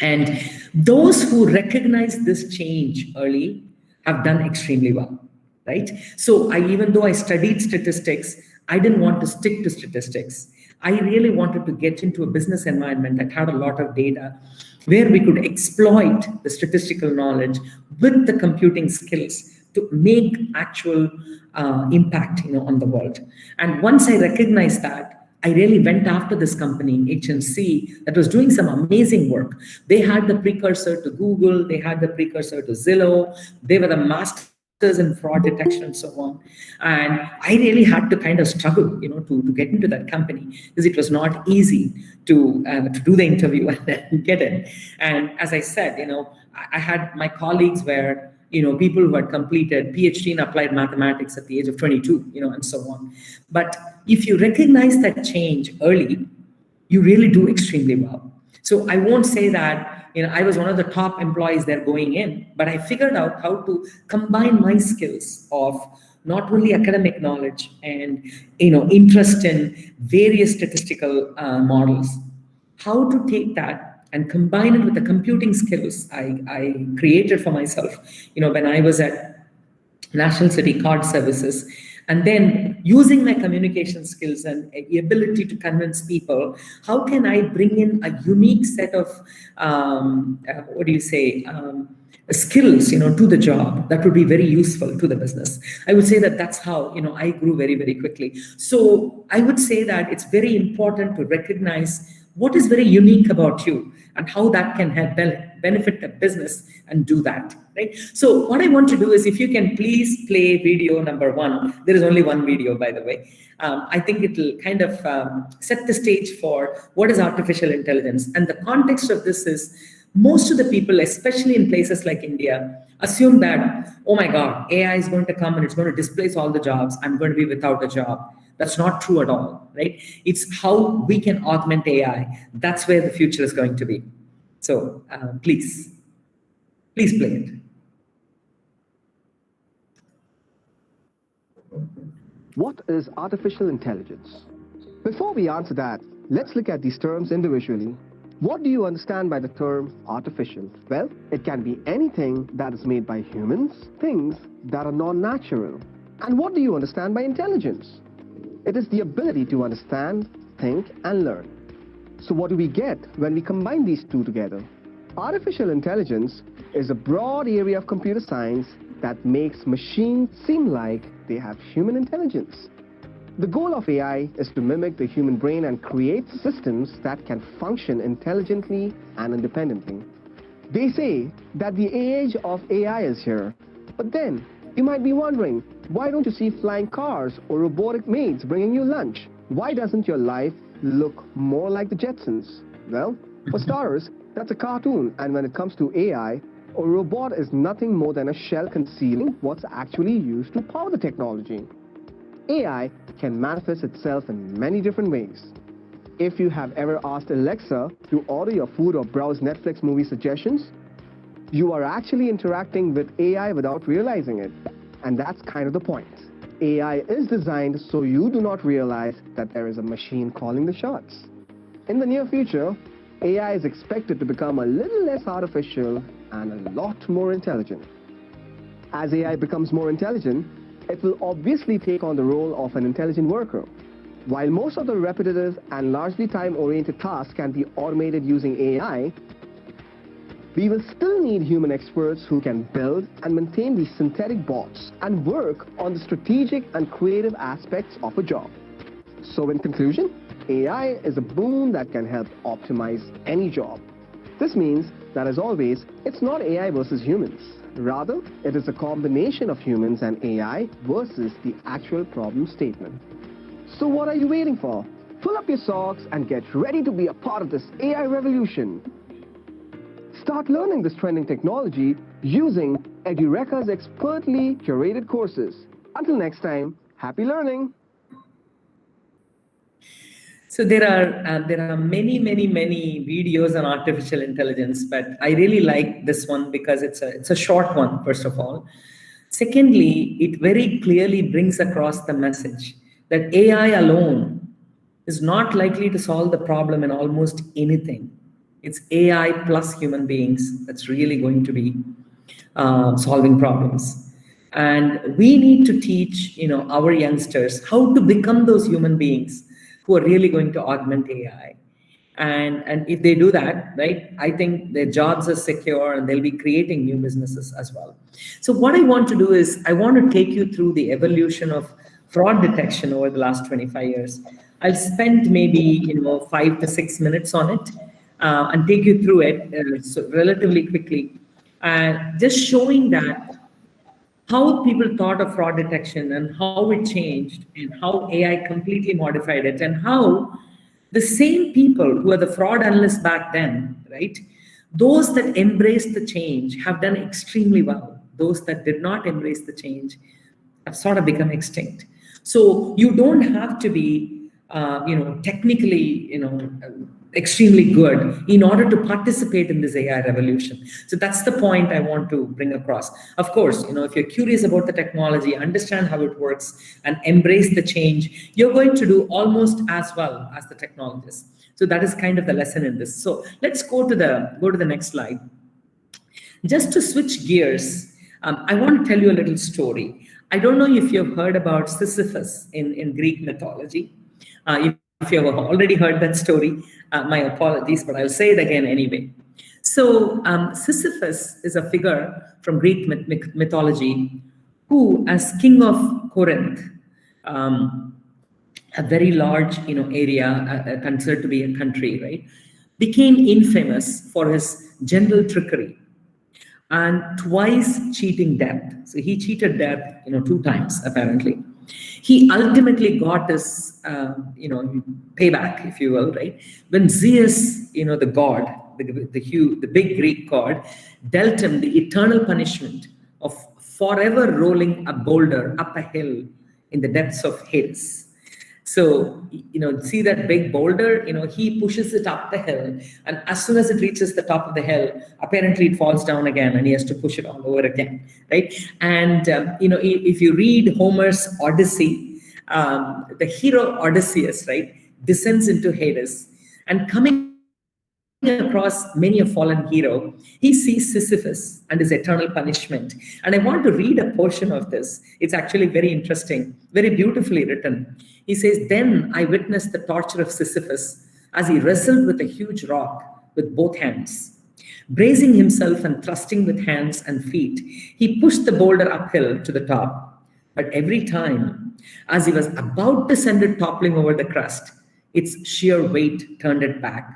S4: And those who recognize this change early have done extremely well, right? So even though I studied statistics, I didn't want to stick to statistics. I really wanted to get into a business environment that had a lot of data, where we could exploit the statistical knowledge with the computing skills to make actual impact, on the world. And once I recognized that, I really went after this company, HNC, that was doing some amazing work. They had the precursor to Google, they had the precursor to Zillow, they were the masters in fraud detection and so on. And I really had to kind of struggle, to get into that company, because it was not easy to do the interview and then get in. And as I said, I had my colleagues were, people who had completed PhD in applied mathematics at the age of 22, and so on. But if you recognize that change early, you really do extremely well. So I won't say that, I was one of the top employees there going in, but I figured out how to combine my skills of not only academic knowledge and, interest in various statistical models, how to take that and combine it with the computing skills I created for myself, when I was at National City Card Services. And then using my communication skills and ability to convince people, how can I bring in a unique set of, skills, to the job that would be very useful to the business. I would say that that's how, I grew very, very quickly. So I would say that it's very important to recognize what is very unique about you and how that can help benefit the business, and do that, right? So what I want to do is, if you can please play video number 1. There is only one video, by the way. I think it will kind of set the stage for what is artificial intelligence. And the context of this is, most of the people, especially in places like India, assume that, oh my God, AI is going to come and it's going to displace all the jobs. I'm going to be without a job. That's not true at all, right? It's how we can augment AI. That's where the future is going to be. So please play it.
S6: What is artificial intelligence? Before we answer that, let's look at these terms individually. What do you understand by the term artificial? Well, it can be anything that is made by humans, things that are non-natural. And what do you understand by intelligence? It is the ability to understand, think, and learn. So what do we get when we combine these two together? Artificial intelligence is a broad area of computer science that makes machines seem like they have human intelligence. The goal of AI is to mimic the human brain and create systems that can function intelligently and independently. They say that the age of AI is here, but then you might be wondering, why don't you see flying cars or robotic maids bringing you lunch? Why doesn't your life look more like the Jetsons? Well, for starters, that's a cartoon, and when it comes to AI, a robot is nothing more than a shell concealing what's actually used to power the technology. AI can manifest itself in many different ways. If you have ever asked Alexa to order your food or browse Netflix movie suggestions, you are actually interacting with AI without realizing it. And that's kind of the point. AI is designed so you do not realize that there is a machine calling the shots. In the near future, AI is expected to become a little less artificial and a lot more intelligent. As AI becomes more intelligent, it will obviously take on the role of an intelligent worker. While most of the repetitive and largely time-oriented tasks can be automated using AI, We will still need human experts who can build and maintain these synthetic bots and work on the strategic and creative aspects of a job. So in conclusion, AI is a boon that can help optimize any job. This means that, as always, it's not AI versus humans. Rather, it is a combination of humans and AI versus the actual problem statement. So what are you waiting for? Pull up your socks and get ready to be a part of this AI revolution. Start learning this trending technology using Edureka's expertly curated courses. Until next time, happy learning!
S4: So there are many videos on artificial intelligence, but I really like this one because it's a short one, first of all. Secondly, it very clearly brings across the message that AI alone is not likely to solve the problem in almost anything. It's AI plus human beings that's really going to be solving problems. And we need to teach, our youngsters how to become those human beings who are really going to augment AI. And if they do that, right, I think their jobs are secure and they'll be creating new businesses as well. So what I want to do is I want to take you through the evolution of fraud detection over the last 25 years. I'll spend maybe 5 to 6 minutes on it and take you through it so relatively quickly, just showing that how people thought of fraud detection and how it changed and how AI completely modified it, and how the same people who are the fraud analysts back then, right, those that embraced the change have done extremely well. Those that did not embrace the change have sort of become extinct. So you don't have to be, technically, extremely good in order to participate in this AI revolution. So that's the point I want to bring across. Of course, if you're curious about the technology, understand how it works, and embrace the change, you're going to do almost as well as the technologists. So that is kind of the lesson in this. So let's go to the next slide. Just to switch gears, I want to tell you a little story. I don't know if you've heard about Sisyphus in Greek mythology. If you have already heard that story, my apologies, but I'll say it again anyway. So Sisyphus is a figure from Greek mythology who, as king of Corinth, a very large area considered to be a country, right, became infamous for his general trickery and twice cheating death. So he cheated death 2 times apparently. He ultimately got his payback, if you will, right, when Zeus, the god, the big Greek god, dealt him the eternal punishment of forever rolling a boulder up a hill in the depths of Hades. So, see that big boulder, he pushes it up the hill, and as soon as it reaches the top of the hill, apparently it falls down again and he has to push it all over again, right? And, if you read Homer's Odyssey, the hero Odysseus, right, descends into Hades, and coming across many a fallen hero, he sees Sisyphus and his eternal punishment. And I want to read a portion of this. It's actually very interesting, very beautifully written. He says, "Then I witnessed the torture of Sisyphus as he wrestled with a huge rock with both hands. Bracing himself and thrusting with hands and feet, he pushed the boulder uphill to the top. But every time, as he was about to send it toppling over the crust, its sheer weight turned it back.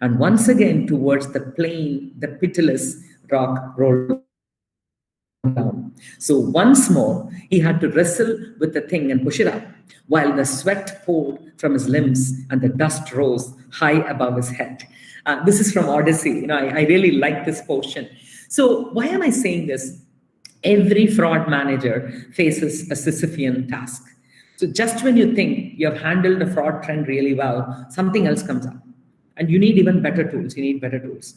S4: And once again towards the plain, the pitiless rock rolled down. So once more, he had to wrestle with the thing and push it up, while the sweat poured from his limbs and the dust rose high above his head." This is from Odyssey. I really like this portion. So why am I saying this? Every fraud manager faces a Sisyphean task. So just when you think you have handled the fraud trend really well, something else comes up. And you need even better tools. You need better tools.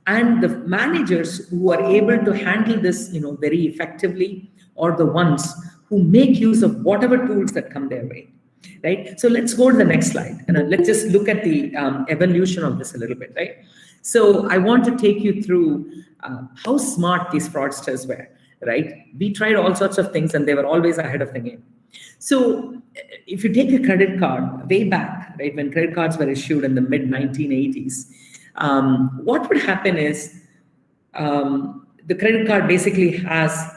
S4: And the managers who are able to handle this, very effectively, are the ones who make use of whatever tools that come their way, right? So let's go to the next slide, and let's just look at the evolution of this a little bit, right? So I want to take you through how smart these fraudsters were, right? We tried all sorts of things, and they were always ahead of the game. So if you take a credit card way back, right, when credit cards were issued in the mid-1980s, what would happen is the credit card basically has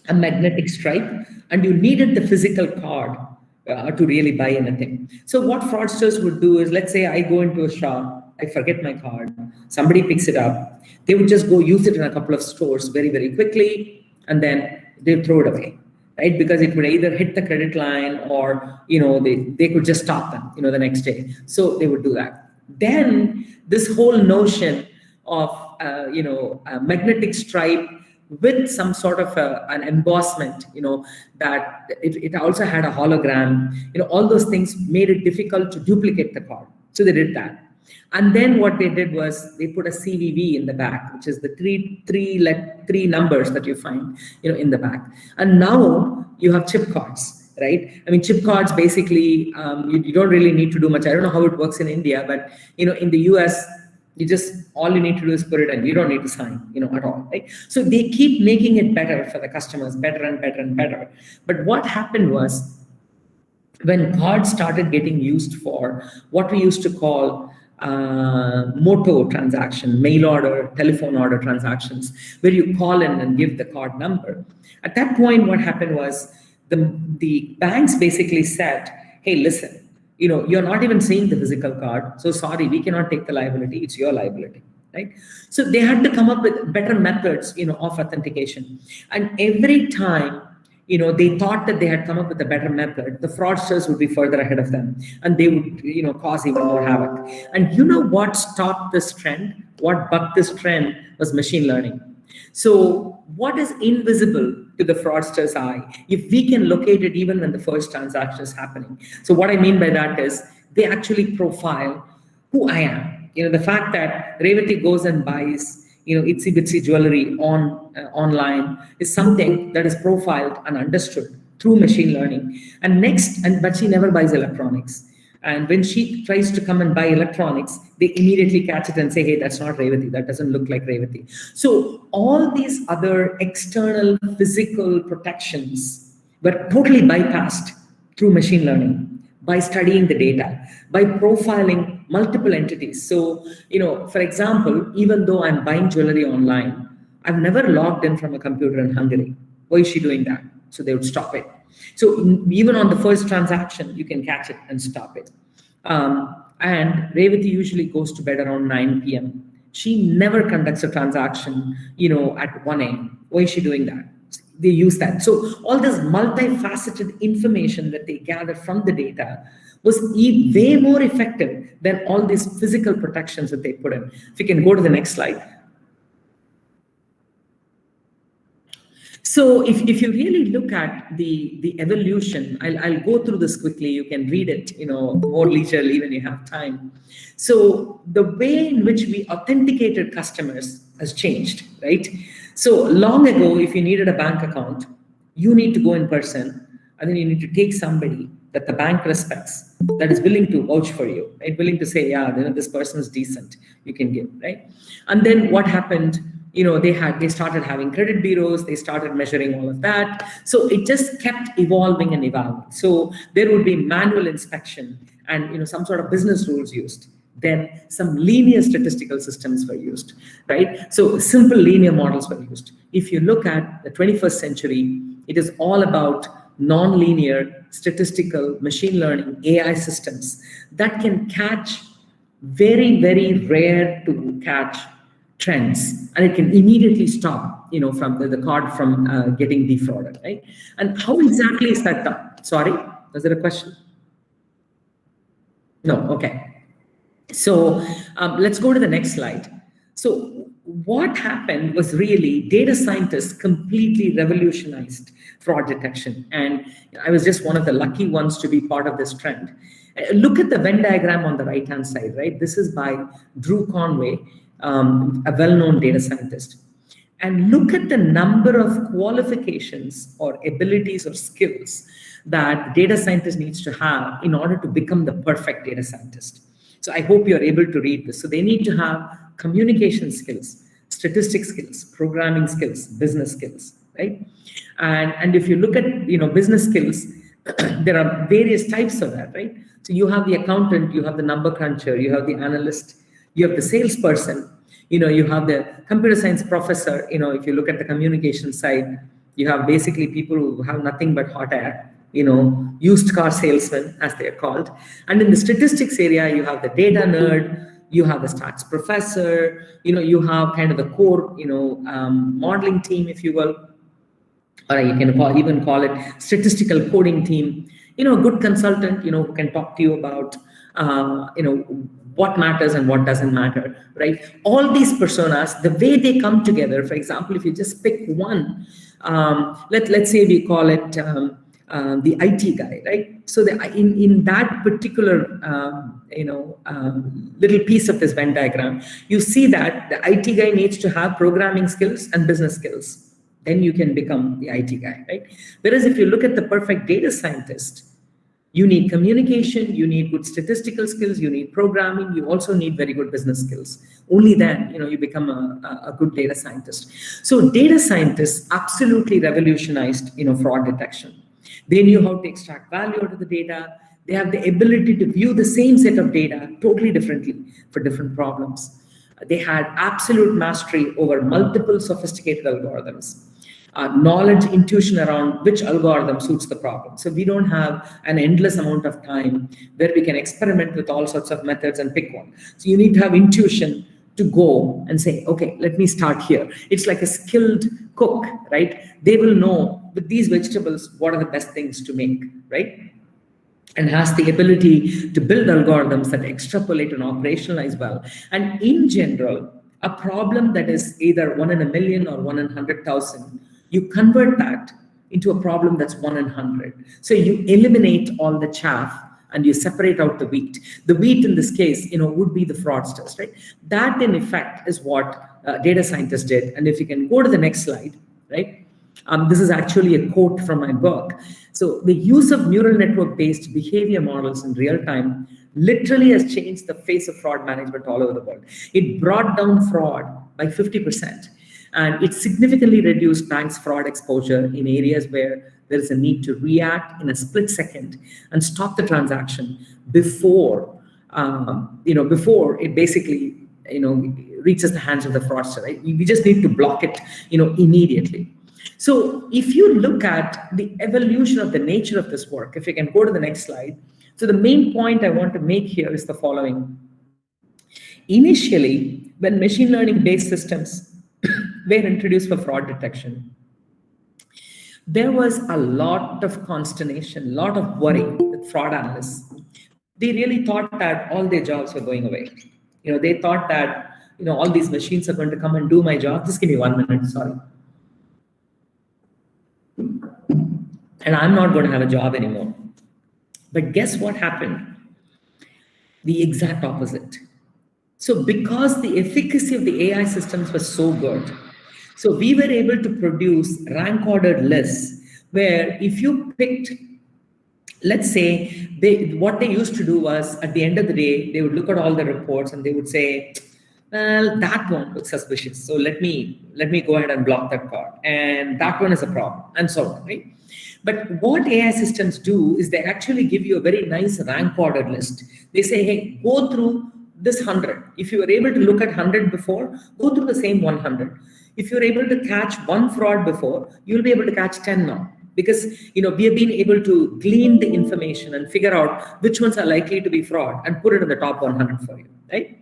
S4: a magnetic stripe, and you needed the physical card to really buy anything. So what fraudsters would do is, let's say I go into a shop, I forget my card, somebody picks it up, they would just go use it in a couple of stores very, very quickly, and then they throw it away, right? Because it would either hit the credit line, or they could just stop them the next day. So they would do that. Then this whole notion of a magnetic stripe with some sort of an embossment, that it also had a hologram, all those things made it difficult to duplicate the card. So they did that. And then what they did was they put a CVV in the back, which is the three numbers that you find, in the back. And now you have chip cards, right? I mean, chip cards basically, you don't really need to do much. I don't know how it works in India, but in the US, all you need to do is put it in. You don't need to sign, at all, right? So they keep making it better for the customers, better and better and better. But what happened was, when cards started getting used for what we used to call MOTO transaction, mail order, telephone order transactions, where you call in and give the card number. At that point, what happened was the banks basically said, hey, listen, you're not even seeing the physical card. So sorry, we cannot take the liability. It's your liability, right? So they had to come up with better methods, of authentication. And every time, they thought that they had come up with a better method, the fraudsters would be further ahead of them, and they would, cause even more havoc. And what stopped this trend? What bucked this trend was machine learning. So what is invisible to the fraudster's eye, if we can locate it even when the first transaction is happening? So what I mean by that is, they actually profile who I am. The fact that Revati goes and buys itsy bitsy jewelry online is something that is profiled and understood through machine learning. And but she never buys electronics. And when she tries to come and buy electronics, they immediately catch it and say, hey, that's not Revati. That doesn't look like Revati. So all these other external physical protections were totally bypassed through machine learning, by studying the data, by profiling multiple entities. So, for example, even though I'm buying jewelry online, I've never logged in from a computer in Hungary. Why is she doing that? So they would stop it. So even on the first transaction, you can catch it and stop it. And Revati usually goes to bed around 9 p.m. She never conducts a transaction, at 1 a.m. Why is she doing that? They use that. So all this multifaceted information that they gather from the data was way more effective than all these physical protections that they put in. If you can go to the next slide. So if you really look at the evolution, I'll go through this quickly. You can read it, more leisurely when you have time. So the way in which we authenticated customers has changed, right? So long ago, if you needed a bank account, you need to go in person, and then you need to take somebody that the bank respects, that is willing to vouch for you, right? Willing to say, yeah, this person is decent, you can give, right? And then what happened? They started having credit bureaus, they started measuring all of that. So it just kept evolving and evolving. So there would be manual inspection and some sort of business rules used. Then some linear statistical systems were used, right? So simple linear models were used. If you look at the 21st century, it is all about non-linear statistical machine learning AI systems that can catch very, very rare to catch trends, and it can immediately stop, from the card from getting defrauded, right? And how exactly is that done? Sorry, was there a question? No, okay. So let's go to the next slide. So what happened was really data scientists completely revolutionized fraud detection. And I was just one of the lucky ones to be part of this trend. Look at the Venn diagram on the right-hand side, right? This is by Drew Conway, a well-known data scientist. And look at the number of qualifications or abilities or skills that data scientist needs to have in order to become the perfect data scientist. So I hope you're able to read this. So they need to have communication skills, statistics skills, programming skills, business skills, right? And if you look at business skills, there are various types of that, right? So you have the accountant, you have the number cruncher, you have the analyst, you have the salesperson, You have the computer science professor. If you look at the communication side, you have basically people who have nothing but hot air, used car salesmen, as they're called. And in the statistics area, you have the data nerd, you have the stats professor, you have kind of the core, modeling team, if you will, or you can even call it statistical coding team. A good consultant, who can talk to you about, what matters and what doesn't matter, right? All these personas, the way they come together, for example, if you just pick one, let's say we call it the IT guy, right? So in that particular, little piece of this Venn diagram, you see that the IT guy needs to have programming skills and business skills. Then you can become the IT guy, right? Whereas if you look at the perfect data scientist, you need communication, you need good statistical skills, you need programming, you also need very good business skills. Only then, you become a good data scientist. So data scientists absolutely revolutionized, fraud detection. They knew how to extract value out of the data. They have the ability to view the same set of data totally differently for different problems. They had absolute mastery over multiple sophisticated algorithms. Knowledge, intuition around which algorithm suits the problem. So we don't have an endless amount of time where we can experiment with all sorts of methods and pick one. So you need to have intuition to go and say, okay, let me start here. It's like a skilled cook, right? They will know with these vegetables, what are the best things to make, right? And has the ability to build algorithms that extrapolate and operationalize well. And in general, a problem that is either 1 in a million or 1 in 100,000, you convert that into a problem that's 1 in 100. So you eliminate all the chaff and you separate out the wheat. The wheat in this case, would be the fraudsters, right? That in effect is what data scientists did. And if you can go to the next slide, right? This is actually a quote from my book. So the use of neural network-based behavior models in real time literally has changed the face of fraud management all over the world. It brought down fraud by 50%. And it significantly reduced banks' fraud exposure in areas where there is a need to react in a split second and stop the transaction before it basically, reaches the hands of the fraudster, right? We just need to block it, immediately. So if you look at the evolution of the nature of this work, if you can go to the next slide. So the main point I want to make here is the following. Initially, when machine learning-based systems were introduced for fraud detection, there was a lot of consternation, a lot of worry with fraud analysts. They really thought that all their jobs were going away. They thought that, all these machines are going to come and do my job. Just give me 1 minute, sorry. And I'm not going to have a job anymore. But guess what happened? The exact opposite. So because the efficacy of the AI systems was so good, so we were able to produce rank ordered lists where if you picked, let's say, what they used to do was at the end of the day, they would look at all the reports and they would say, well, that one looks suspicious. So let me go ahead and block that card. And that one is a problem, and so on, right? But what AI systems do is they actually give you a very nice rank ordered list. They say, hey, go through this 100. If you were able to look at 100 before, go through the same 100. If you're able to catch one fraud before, you'll be able to catch 10 now. Because we have been able to glean the information and figure out which ones are likely to be fraud and put it in the top 100 for you, right?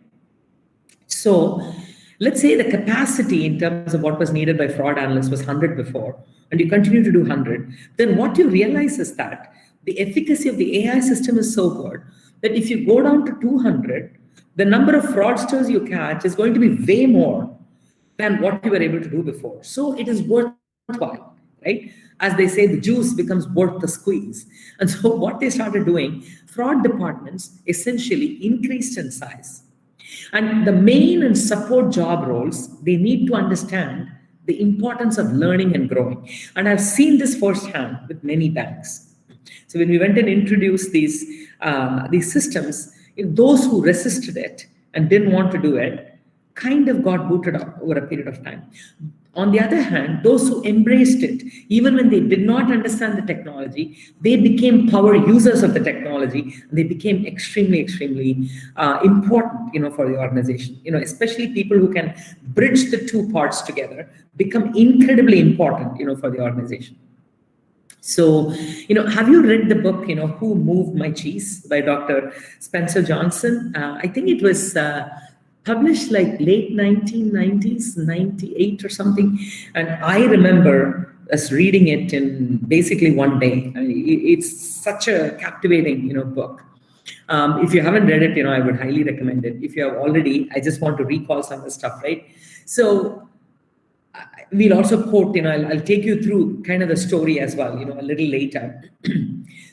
S4: So let's say the capacity in terms of what was needed by fraud analysts was 100 before, and you continue to do 100, then what you realize is that the efficacy of the AI system is so good that if you go down to 200, the number of fraudsters you catch is going to be way more than what you were able to do before. So it is worthwhile, right? As they say, the juice becomes worth the squeeze. And so what they started doing, fraud departments essentially increased in size. And the main and support job roles, they need to understand the importance of learning and growing. And I've seen this firsthand with many banks. So when we went and introduced these systems, those who resisted it and didn't want to do it kind of got booted out over a period of time. On the other hand, those who embraced it, even when they did not understand the technology, they became power users of the technology. And they became extremely, extremely important, for the organization. Especially people who can bridge the two parts together become incredibly important, for the organization. So, have you read the book, Who Moved My Cheese by Dr. Spencer Johnson? I think it was published like late 1990s, 98 or something. And I remember us reading it in basically one day. I mean, it's such a captivating, book. If you haven't read it, I would highly recommend it. If you have already, I just want to recall some of the stuff, right? So we'll also quote, I'll take you through kind of the story as well, a little later.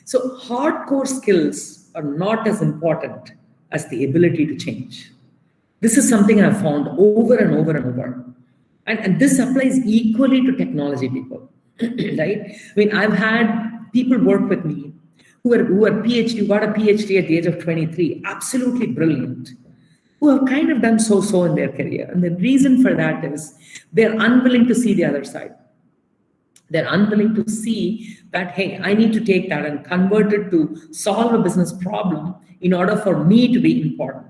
S4: So hardcore skills are not as important as the ability to change. This is something I've found over and over and over. And this applies equally to technology people, right? I mean, I've had people work with me who are PhD, who got a PhD at the age of 23, absolutely brilliant, who have kind of done so in their career. And the reason for that is they're unwilling to see the other side. They're unwilling to see that, hey, I need to take that and convert it to solve a business problem in order for me to be important.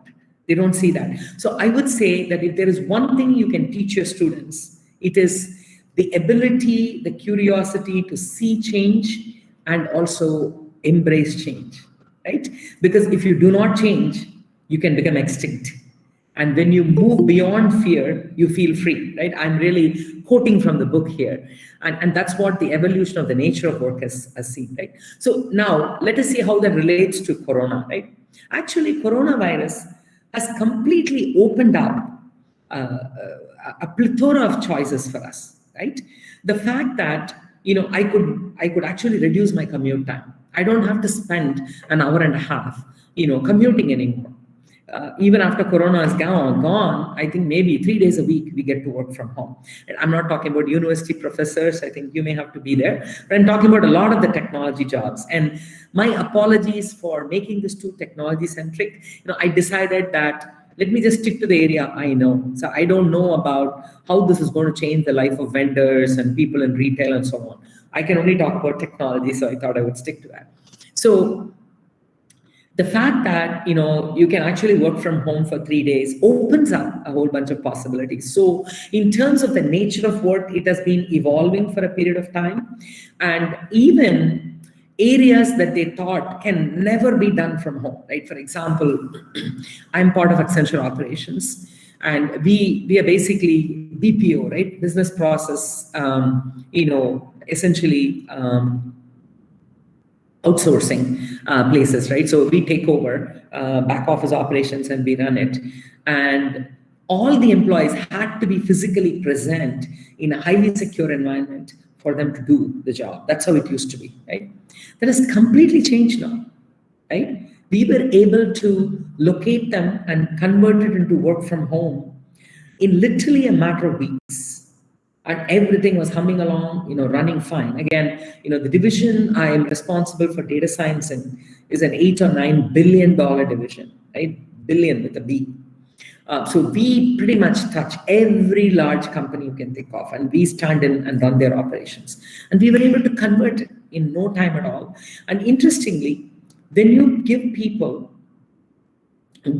S4: They don't see that. So I would say that if there is one thing you can teach your students, it is the ability, the curiosity to see change and also embrace change, right? Because if you do not change, you can become extinct. And when you move beyond fear, you feel free, right? I'm really quoting from the book here. And that's what the evolution of the nature of work has seen, right? So now let us see how that relates to Corona, right? Actually, coronavirus has completely opened up a plethora of choices for us, right? The fact that, I could actually reduce my commute time. I don't have to spend an hour and a half, commuting anymore. Even after Corona is gone, I think maybe 3 days a week we get to work from home. And I'm not talking about university professors. I think you may have to be there. But I'm talking about a lot of the technology jobs. And my apologies for making this too technology-centric. I decided that let me just stick to the area I know. So I don't know about how this is going to change the life of vendors and people in retail and so on. I can only talk about technology, so I thought I would stick to that. So the fact that you can actually work from home for 3 days opens up a whole bunch of possibilities. So in terms of the nature of work, it has been evolving for a period of time. And even areas that they thought can never be done from home, right? For example, I'm part of Accenture Operations, and we are basically BPO, right? Business process, essentially outsourcing places, right? So we take over back office operations and we run it. And all the employees had to be physically present in a highly secure environment for them to do the job. That's how it used to be, right? That has completely changed now, right? We were able to locate them and convert it into work from home in literally a matter of weeks. And everything was humming along, running fine. Again, the division I am responsible for data science in is an $8 or $9 billion division, right? Billion with a B. So we pretty much touch every large company you can think of, and we stand in and run their operations. And we were able to convert it in no time at all. And interestingly, when you give people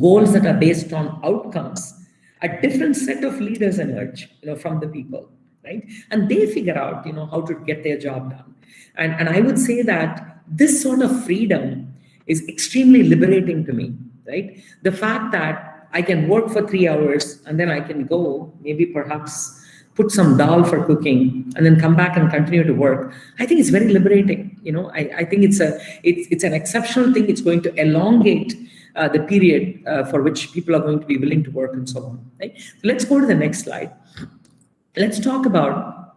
S4: goals that are based on outcomes, a different set of leaders emerge, from the people. Right? And they figure out, how to get their job done. And I would say that this sort of freedom is extremely liberating to me, right? The fact that I can work for 3 hours and then I can go, maybe perhaps put some dal for cooking and then come back and continue to work. I think it's very liberating. I think it's an exceptional thing. It's going to elongate the period for which people are going to be willing to work and so on. Right? So let's go to the next slide. Let's talk about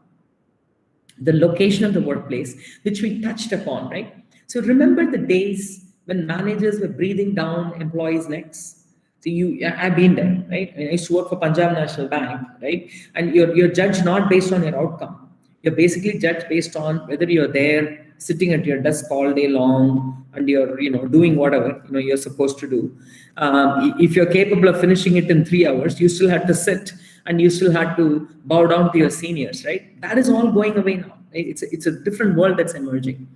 S4: the location of the workplace, which we touched upon, right? So remember the days when managers were breathing down employees' necks? So I've been there, right? I used to work for Punjab National Bank, right? And you're judged not based on your outcome. You're basically judged based on whether you're there sitting at your desk all day long and you're doing whatever you're supposed to do. If you're capable of finishing it in 3 hours, you still have to sit and you still had to bow down to your seniors, right? That is all going away now. It's a different world that's emerging.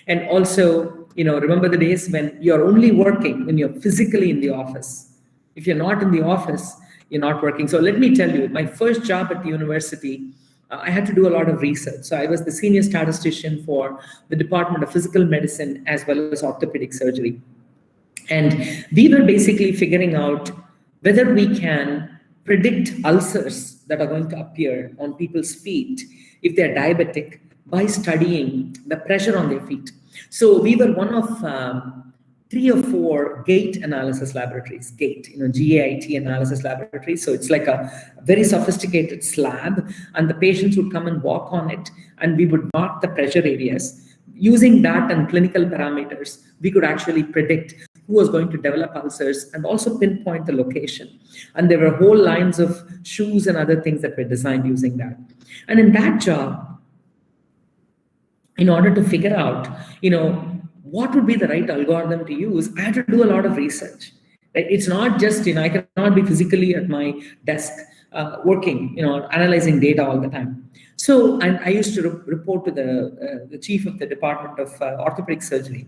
S4: And also, remember the days when you're only working when you're physically in the office. If you're not in the office, you're not working. So let me tell you, my first job at the university, I had to do a lot of research. So I was the senior statistician for the Department of Physical Medicine as well as orthopedic surgery. And we were basically figuring out whether we can predict ulcers that are going to appear on people's feet if they're diabetic by studying the pressure on their feet. So we were one of 3 or 4 gait analysis laboratories, GAIT analysis laboratories. So it's like a very sophisticated slab, and the patients would come and walk on it, and we would mark the pressure areas. Using that and clinical parameters, we could actually predict who was going to develop ulcers and also pinpoint the location. And there were whole lines of shoes and other things that were designed using that. And in that job, in order to figure out, what would be the right algorithm to use, I had to do a lot of research. Right? It's not just, I cannot be physically at my desk working, analyzing data all the time. So, and I used to report to the chief of the Department of Orthopedic Surgery.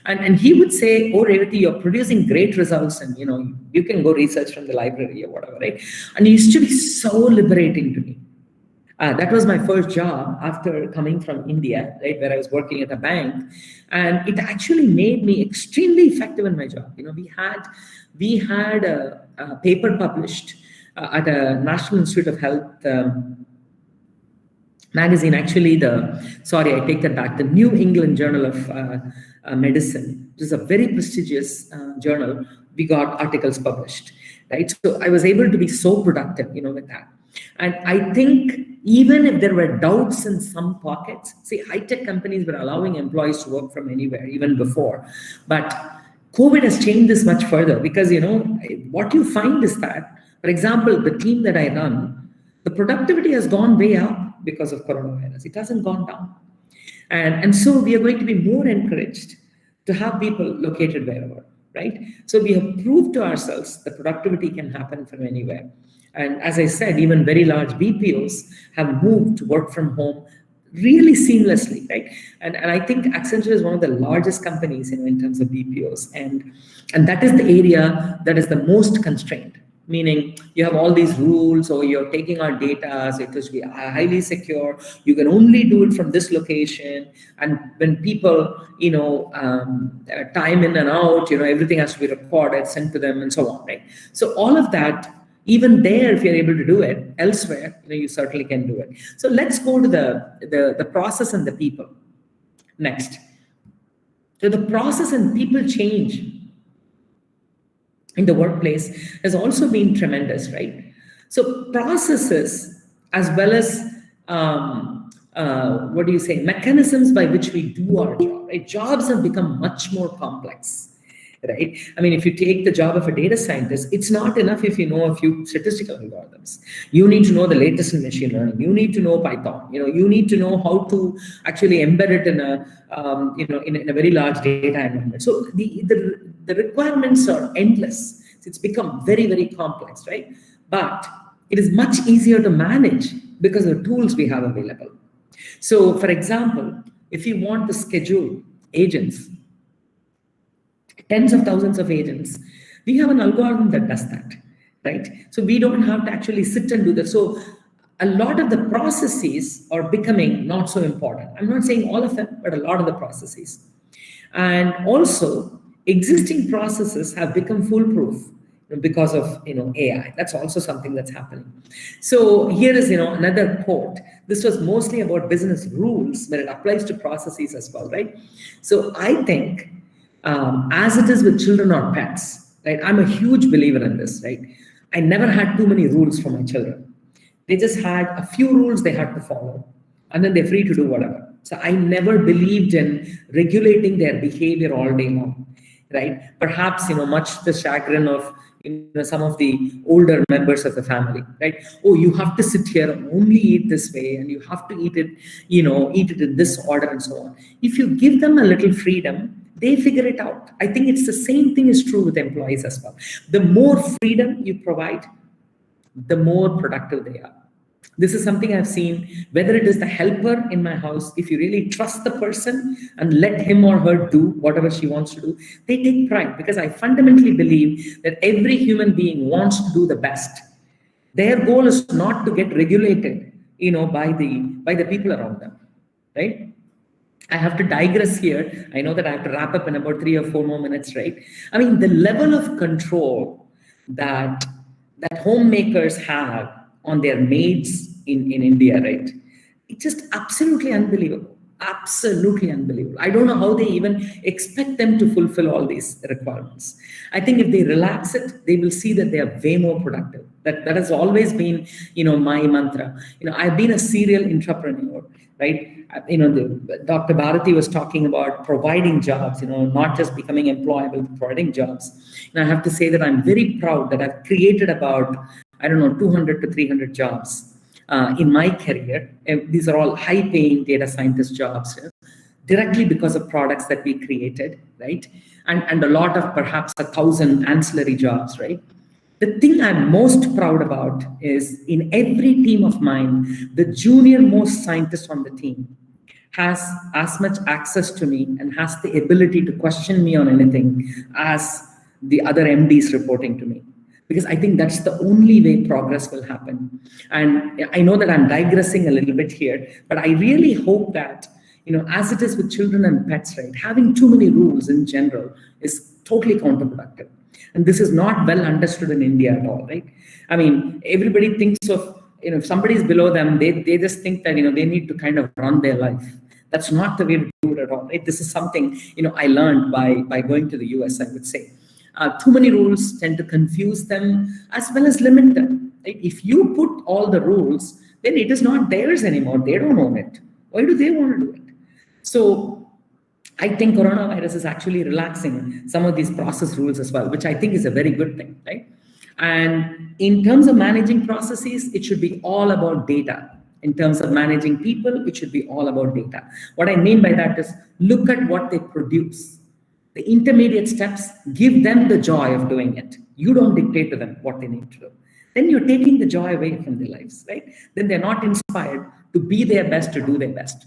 S4: And he would say, "Oh, Revati, you're producing great results, and, you can go research from the library or whatever," right? And it used to be so liberating to me. That was my first job after coming from India, right, where I was working at a bank, and it actually made me extremely effective in my job. We had a paper published at a National Institute of Health magazine. Actually, I take that back. The New England Journal of Medicine, which is a very prestigious journal. We got articles published, right? So I was able to be so productive, with that. And I think even if there were doubts in some pockets, high-tech companies were allowing employees to work from anywhere even before. But COVID has changed this much further because, what you find is that, for example, the team that I run, the productivity has gone way up because of coronavirus. It hasn't gone down. And so we are going to be more encouraged to have people located wherever, right? So we have proved to ourselves that productivity can happen from anywhere. And as I said, even very large BPOs have moved to work from home really seamlessly, right? And I think Accenture is one of the largest companies, in terms of BPOs. And that is the area that is the most constrained, meaning you have all these rules, or you're taking our data, so it has to be highly secure. You can only do it from this location. And when people, time in and out, everything has to be recorded, sent to them, and so on, right? So all of that, even there, if you're able to do it elsewhere, you certainly can do it. So let's go to the process and the people next. So the process and people change in the workplace has also been tremendous, right? So processes as well as mechanisms by which we do our job, right? Jobs have become much more complex. Right? I mean, if you take the job of a data scientist, it's not enough if you know a few statistical algorithms. You need to know the latest in machine learning. You need to know Python. You need to know how to actually embed it in a very large data environment. So the requirements are endless. It's become very, very complex, right? But it is much easier to manage because of the tools we have available. So, for example, if you want to schedule agents, tens of thousands of agents, we have an algorithm that does that, right? So we don't have to actually sit and do that. So a lot of the processes are becoming not so important. I'm not saying all of them, but a lot of the processes. And also, existing processes have become foolproof because of AI. That's also something that's happening. So here is another quote. This was mostly about business rules, but it applies to processes as well, right? So I think, as it is with children or pets, right? I'm a huge believer in this, right? I never had too many rules for my children. They just had a few rules they had to follow, and then they're free to do whatever. So I never believed in regulating their behavior all day long, right? Perhaps, much to the chagrin of some of the older members of the family, right? Oh, you have to sit here and only eat this way, and you have to eat it, eat it in this order, and so on. If you give them a little freedom, they figure it out. I think it's the same thing is true with employees as well. The more freedom you provide, the more productive they are. This is something I've seen, whether it is the helper in my house, if you really trust the person and let him or her do whatever she wants to do, they take pride, because I fundamentally believe that every human being wants to do the best. Their goal is not to get regulated, by the people around them, right? I have to digress here. I know that I have to wrap up in about 3 or 4 more minutes, right? I mean, the level of control that homemakers have on their maids in India, right? It's just absolutely unbelievable. Absolutely unbelievable. I don't know how they even expect them to fulfill all these requirements. I think if they relax it, they will see that they are way more productive. That has always been, my mantra. I've been a serial entrepreneur, right? Dr. Bharati was talking about providing jobs, not just becoming employable, but providing jobs. And I have to say that I'm very proud that I've created about, 200 to 300 jobs in my career. And these are all high-paying data scientist jobs, directly because of products that we created, right? And a lot of perhaps 1,000 ancillary jobs, right? The thing I'm most proud about is in every team of mine, the junior most scientist on the team has as much access to me and has the ability to question me on anything as the other MDs reporting to me. Because I think that's the only way progress will happen. And I know that I'm digressing a little bit here, but I really hope that, as it is with children and pets, right, having too many rules in general is totally counterproductive. And this is not well understood in India at all, right? I mean, everybody thinks of, if somebody is below them, they just think that, they need to kind of run their life. That's not the way to do it at all, right? This is something, I learned by going to the US, I would say. Too many rules tend to confuse them as well as limit them. Right? If you put all the rules, then it is not theirs anymore. They don't own it. Why do they want to do it? So I think coronavirus is actually relaxing some of these process rules as well, which I think is a very good thing, right? And in terms of managing processes, it should be all about data. In terms of managing people, it should be all about data. What I mean by that is look at what they produce. The intermediate steps, give them the joy of doing it. You don't dictate to them what they need to do. Then you're taking the joy away from their lives, right? Then they're not inspired to be their best, to do their best.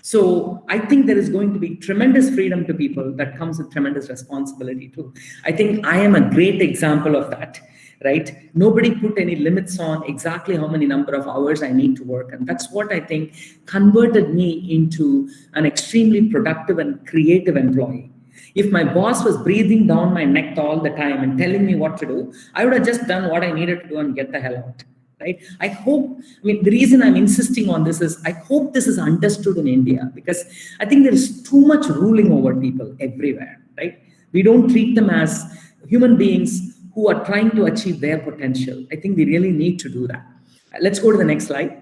S4: So I think there is going to be tremendous freedom to people that comes with tremendous responsibility too. I think I am a great example of that, right? Nobody put any limits on exactly how many number of hours I need to work. And that's what I think converted me into an extremely productive and creative employee. If my boss was breathing down my neck all the time and telling me what to do, I would have just done what I needed to do and get the hell out, right? The reason I'm insisting on this is I hope this is understood in India, because I think there is too much ruling over people everywhere, right? We don't treat them as human beings who are trying to achieve their potential. I think we really need to do that. Let's go to the next slide.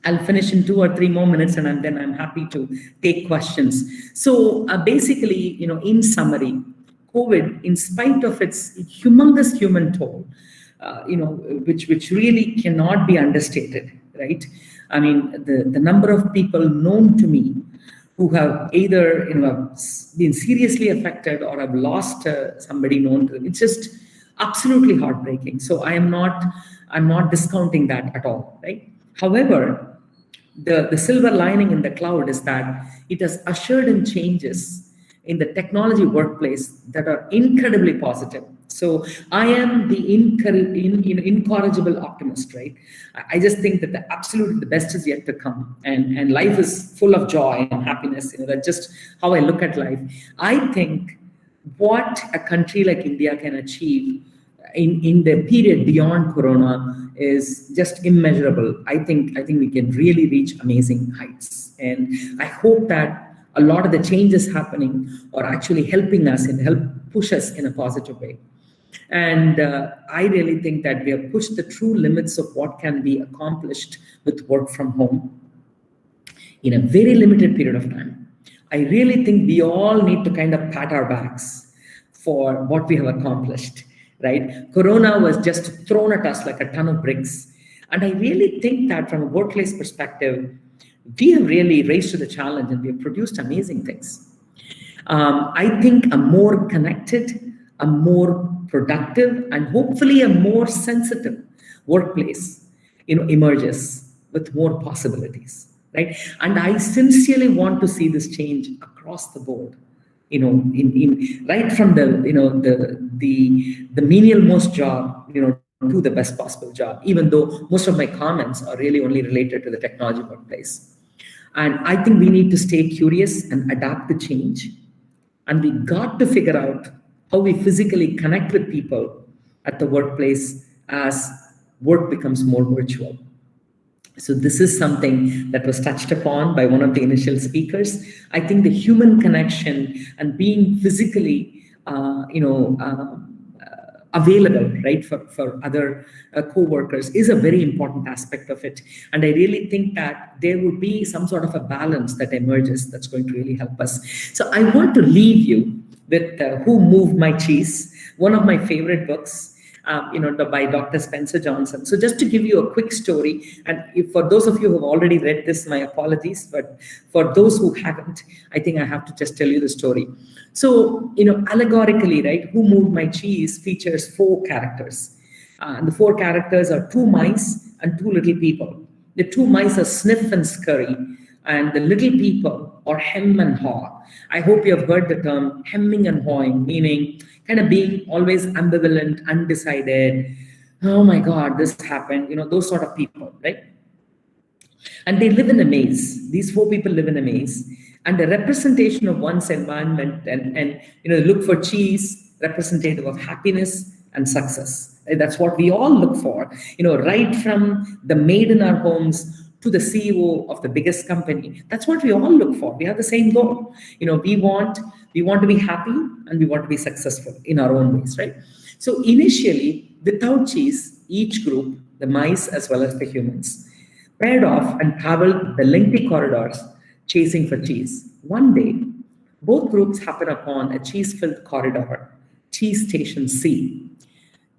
S4: I'll finish in 2 or 3 more minutes, and then I'm happy to take questions. So basically, in summary, COVID, in spite of its humongous human toll, which really cannot be understated, right? I mean, the number of people known to me who have either been seriously affected or have lost somebody known to them, it's just absolutely heartbreaking. So I'm not discounting that at all, right? However, the silver lining in the cloud is that it has ushered in changes in the technology workplace that are incredibly positive. So I am the incorrigible optimist, right? I just think that absolutely the best is yet to come, and life is full of joy and happiness. That's just how I look at life. I think what a country like India can achieve in the period beyond Corona is just immeasurable. I think we can really reach amazing heights, and I hope that a lot of the changes happening are actually helping us and help push us in a positive way. And I really think that we have pushed the true limits of what can be accomplished with work from home in a very limited period of time. I really think we all need to kind of pat our backs for what we have accomplished. Right? Corona was just thrown at us like a ton of bricks. And I really think that from a workplace perspective, we have really raised to the challenge and we have produced amazing things. I think a more connected, a more productive, and hopefully a more sensitive, workplace, emerges with more possibilities, right? And I sincerely want to see this change across the board, in right from the menial most job, to the best possible job, even though most of my comments are really only related to the technology workplace. And I think we need to stay curious and adapt to change. And we got to figure out how we physically connect with people at the workplace as work becomes more virtual. So this is something that was touched upon by one of the initial speakers. I think the human connection and being physically, available, right, for other co-workers is a very important aspect of it. And I really think that there will be some sort of a balance that emerges that's going to really help us. So I want to leave you with Who Moved My Cheese, one of my favorite books, by Dr. Spencer Johnson. So just to give you a quick story, and for those of you who have already read this, my apologies, but for those who haven't, I think I have to just tell you the story. So, allegorically, right, Who Moved My Cheese features 4 characters. And the 4 characters are 2 mice and 2 little people. The 2 mice are Sniff and Scurry, and the little people are Hem and Haw. I hope you have heard the term hemming and hawing, meaning kind of being always ambivalent, undecided. Oh my God, this happened, those sort of people, right? And they live in a maze. These 4 people live in a maze. And the representation of one's environment and look for cheese, representative of happiness and success. That's what we all look for, right from the maid in our homes to the CEO of the biggest company. That's what we all look for. We have the same goal. We want to be happy and we want to be successful in our own ways, right? So initially, without cheese, each group, the mice as well as the humans, paired off and traveled the lengthy corridors chasing for cheese. One day, both groups happened upon a cheese-filled corridor, Cheese Station C.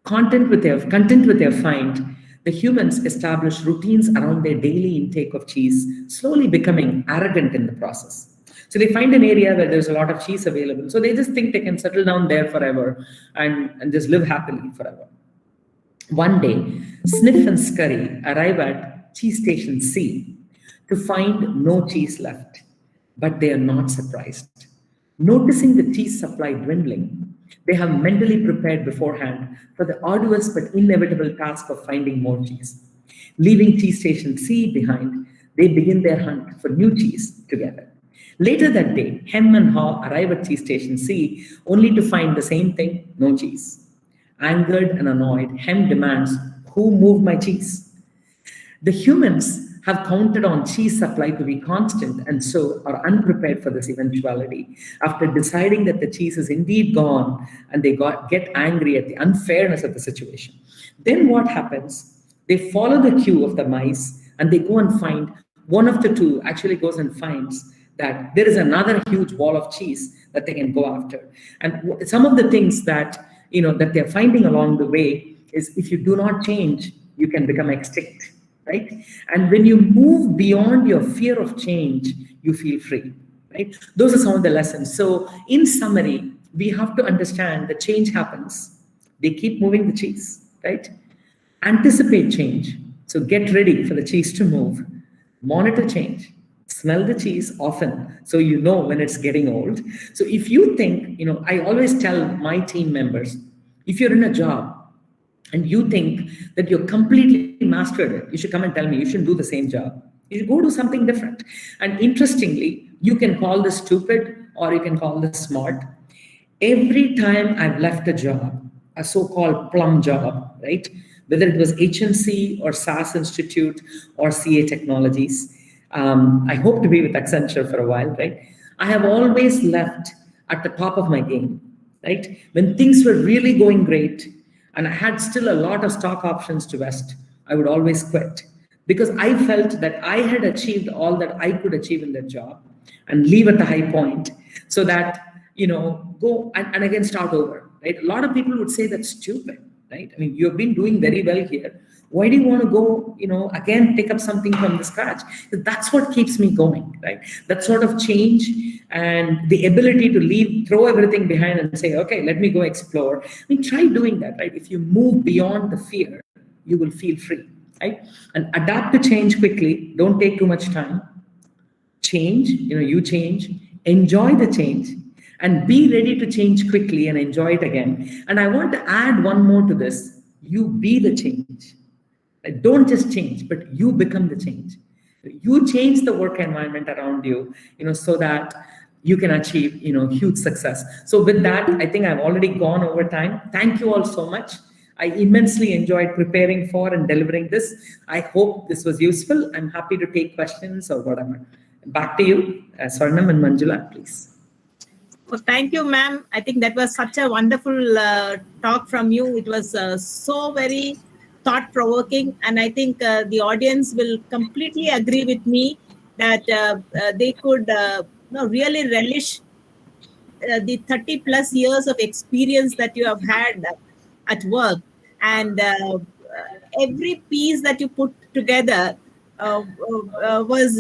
S4: Content with their find, the humans established routines around their daily intake of cheese, slowly becoming arrogant in the process. So they find an area where there's a lot of cheese available. So they just think they can settle down there forever and just live happily forever. One day, Sniff and Scurry arrive at Cheese Station C to find no cheese left, but they are not surprised. Noticing the cheese supply dwindling, they have mentally prepared beforehand for the arduous but inevitable task of finding more cheese. Leaving Cheese Station C behind, they begin their hunt for new cheese together. Later that day, Hem and Haw arrive at Cheese Station C only to find the same thing, no cheese. Angered and annoyed, Hem demands, "Who moved my cheese?" The humans have counted on cheese supply to be constant and so are unprepared for this eventuality. After deciding that the cheese is indeed gone and they get angry at the unfairness of the situation. Then what happens? They follow the cue of the mice and they go and find one of the 2 actually goes and finds that there is another huge wall of cheese that they can go after. And some of the things that that they're finding along the way is if you do not change, you can become extinct. Right? And when you move beyond your fear of change, you feel free, right? Those are some of the lessons. So in summary, we have to understand that change happens. They keep moving the cheese, right? Anticipate change. So get ready for the cheese to move. Monitor change. Smell the cheese often so you know when it's getting old. So if you think, I always tell my team members, if you're in a job, and you think that you're completely mastered it, you should come and tell me. You shouldn't do the same job. You should go do something different. And interestingly, you can call this stupid or you can call this smart. Every time I've left a job, a so-called plum job, right? Whether it was HNC or SAS Institute or CA Technologies, I hope to be with Accenture for a while, right? I have always left at the top of my game, right? When things were really going great, and I had still a lot of stock options to vest, I would always quit because I felt that I had achieved all that I could achieve in that job and leave at the high point so that, go and again start over, right? A lot of people would say that's stupid, right? I mean, you've been doing very well here. Why do you want to go, again, pick up something from the scratch? That's what keeps me going, right? That sort of change and the ability to throw everything behind and say, okay, let me go explore. I mean, try doing that, right? If you move beyond the fear, you will feel free, right? And adapt to change quickly. Don't take too much time. Change, you change, enjoy the change, and be ready to change quickly and enjoy it again. And I want to add one more to this. You be the change. Don't just change, but you become the change. You change the work environment around you, so that you can achieve, huge success. So with that, I think I've already gone over time. Thank you all so much. I immensely enjoyed preparing for and delivering this. I hope this was useful. I'm happy to take questions or whatever. Back to you, Swarnam and Manjula, please.
S2: Well, thank you, ma'am. I think that was such a wonderful talk from you. It was so very thought-provoking, and I think the audience will completely agree with me that they could really relish the 30 plus years of experience that you have had at work, and every piece that you put together was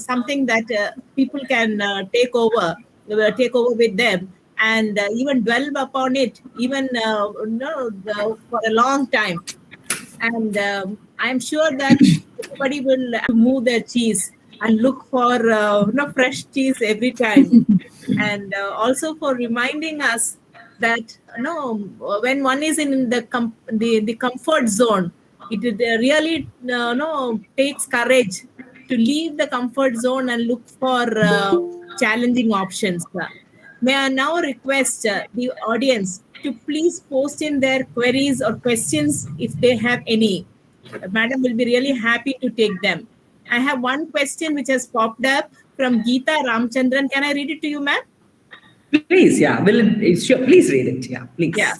S2: something that people can take over with them, and even dwell upon it even for a long time. And I'm sure that everybody will move their cheese and look for fresh cheese every time. And also for reminding us that when one is in the comfort zone, it really takes courage to leave the comfort zone and look for challenging options. May I now request the audience to please post in their queries or questions if they have any. Madam will be really happy to take them. I have one question which has popped up from Geeta Ramchandran. Can I read it to you, ma'am?
S4: Please, yeah. Sure, please read it. Yeah, please.
S2: Yeah.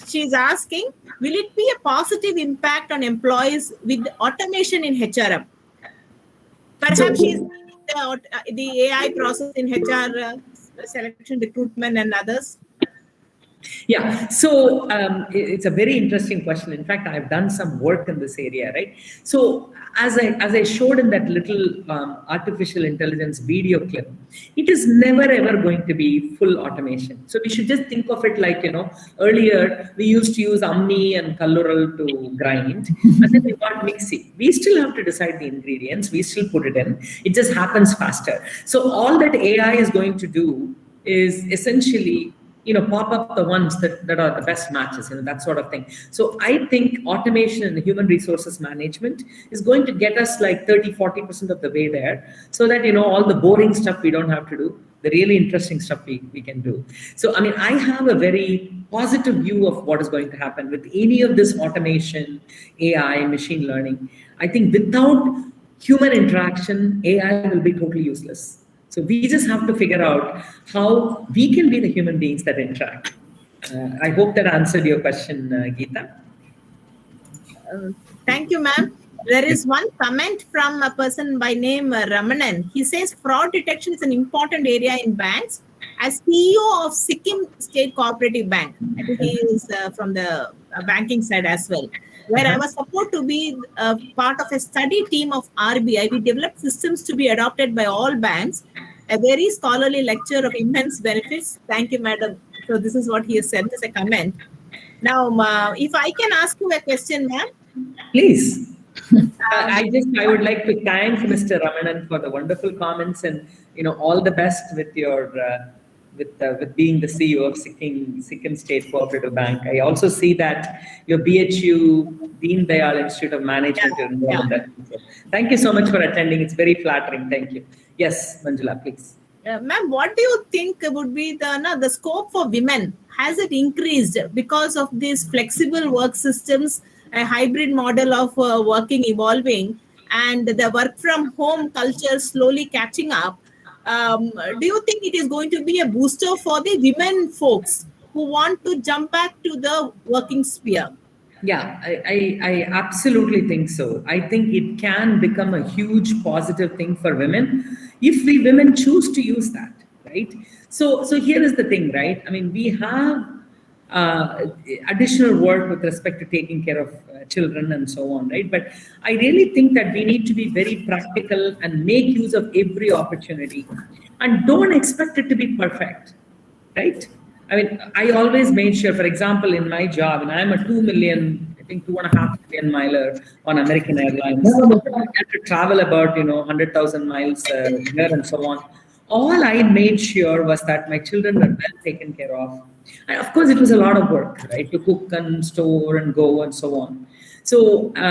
S2: She's asking, will it be a positive impact on employees with automation in HRM? Perhaps she's the AI process in HR, selection, recruitment, and others.
S4: Yeah, so it's a very interesting question. In fact, I've done some work in this area, right? So as I showed in that little artificial intelligence video clip, it is never ever going to be full automation. So we should just think of it like, earlier we used to use Omni and Kallural to grind, and then we got Mixi. We still have to decide the ingredients. We still put it in. It just happens faster. So all that AI is going to do is essentially pop up the ones that are the best matches, that sort of thing. So I think automation in human resources management is going to get us like 30-40% of the way there, so that, all the boring stuff we don't have to do, the really interesting stuff we can do. So, I have a very positive view of what is going to happen with any of this automation, AI, machine learning. I think without human interaction, AI will be totally useless. So we just have to figure out how we can be the human beings that interact. I hope that answered your question, Geeta.
S2: Thank you, ma'am. There is one comment from a person by name Ramanan. He says fraud detection is an important area in banks. As CEO of Sikkim State Cooperative Bank, I think he is from the banking side as well, where I was supposed to be part of a study team of RBI. We developed systems to be adopted by all banks. A very scholarly lecture of immense benefits. Thank you, madam. So this is what he has sent as a comment. Now, if I can ask you a question, ma'am.
S4: Please. I would like to thank Mr. Ramanan for the wonderful comments, and all the best with your with being the CEO of Sikkim State Cooperative Bank. I also see that your BHU, Deen Dayal Institute of Management, is involved in that. So thank you so much for attending. It's very flattering. Thank you. Yes, Manjula, please.
S2: Ma'am, what do you think would be the scope for women? Has it increased because of these flexible work systems, a hybrid model of working evolving, and the work from home culture slowly catching up? Do you think it is going to be a booster for the women folks who want to jump back to the working sphere?
S4: Yeah, I absolutely think so. I think it can become a huge positive thing for women if we women choose to use that, right? So here is the thing, right? We have additional work with respect to taking care of children and so on, right? But I really think that we need to be very practical and make use of every opportunity, and don't expect it to be perfect, right? I always made sure, for example, in my job, and I'm a 2 million doing 2.5 million miler on American Airlines. I had to travel about 100,000 miles a year and so on. All I made sure was that my children were well taken care of. And of course, it was a lot of work, right? To cook and store and go and so on. So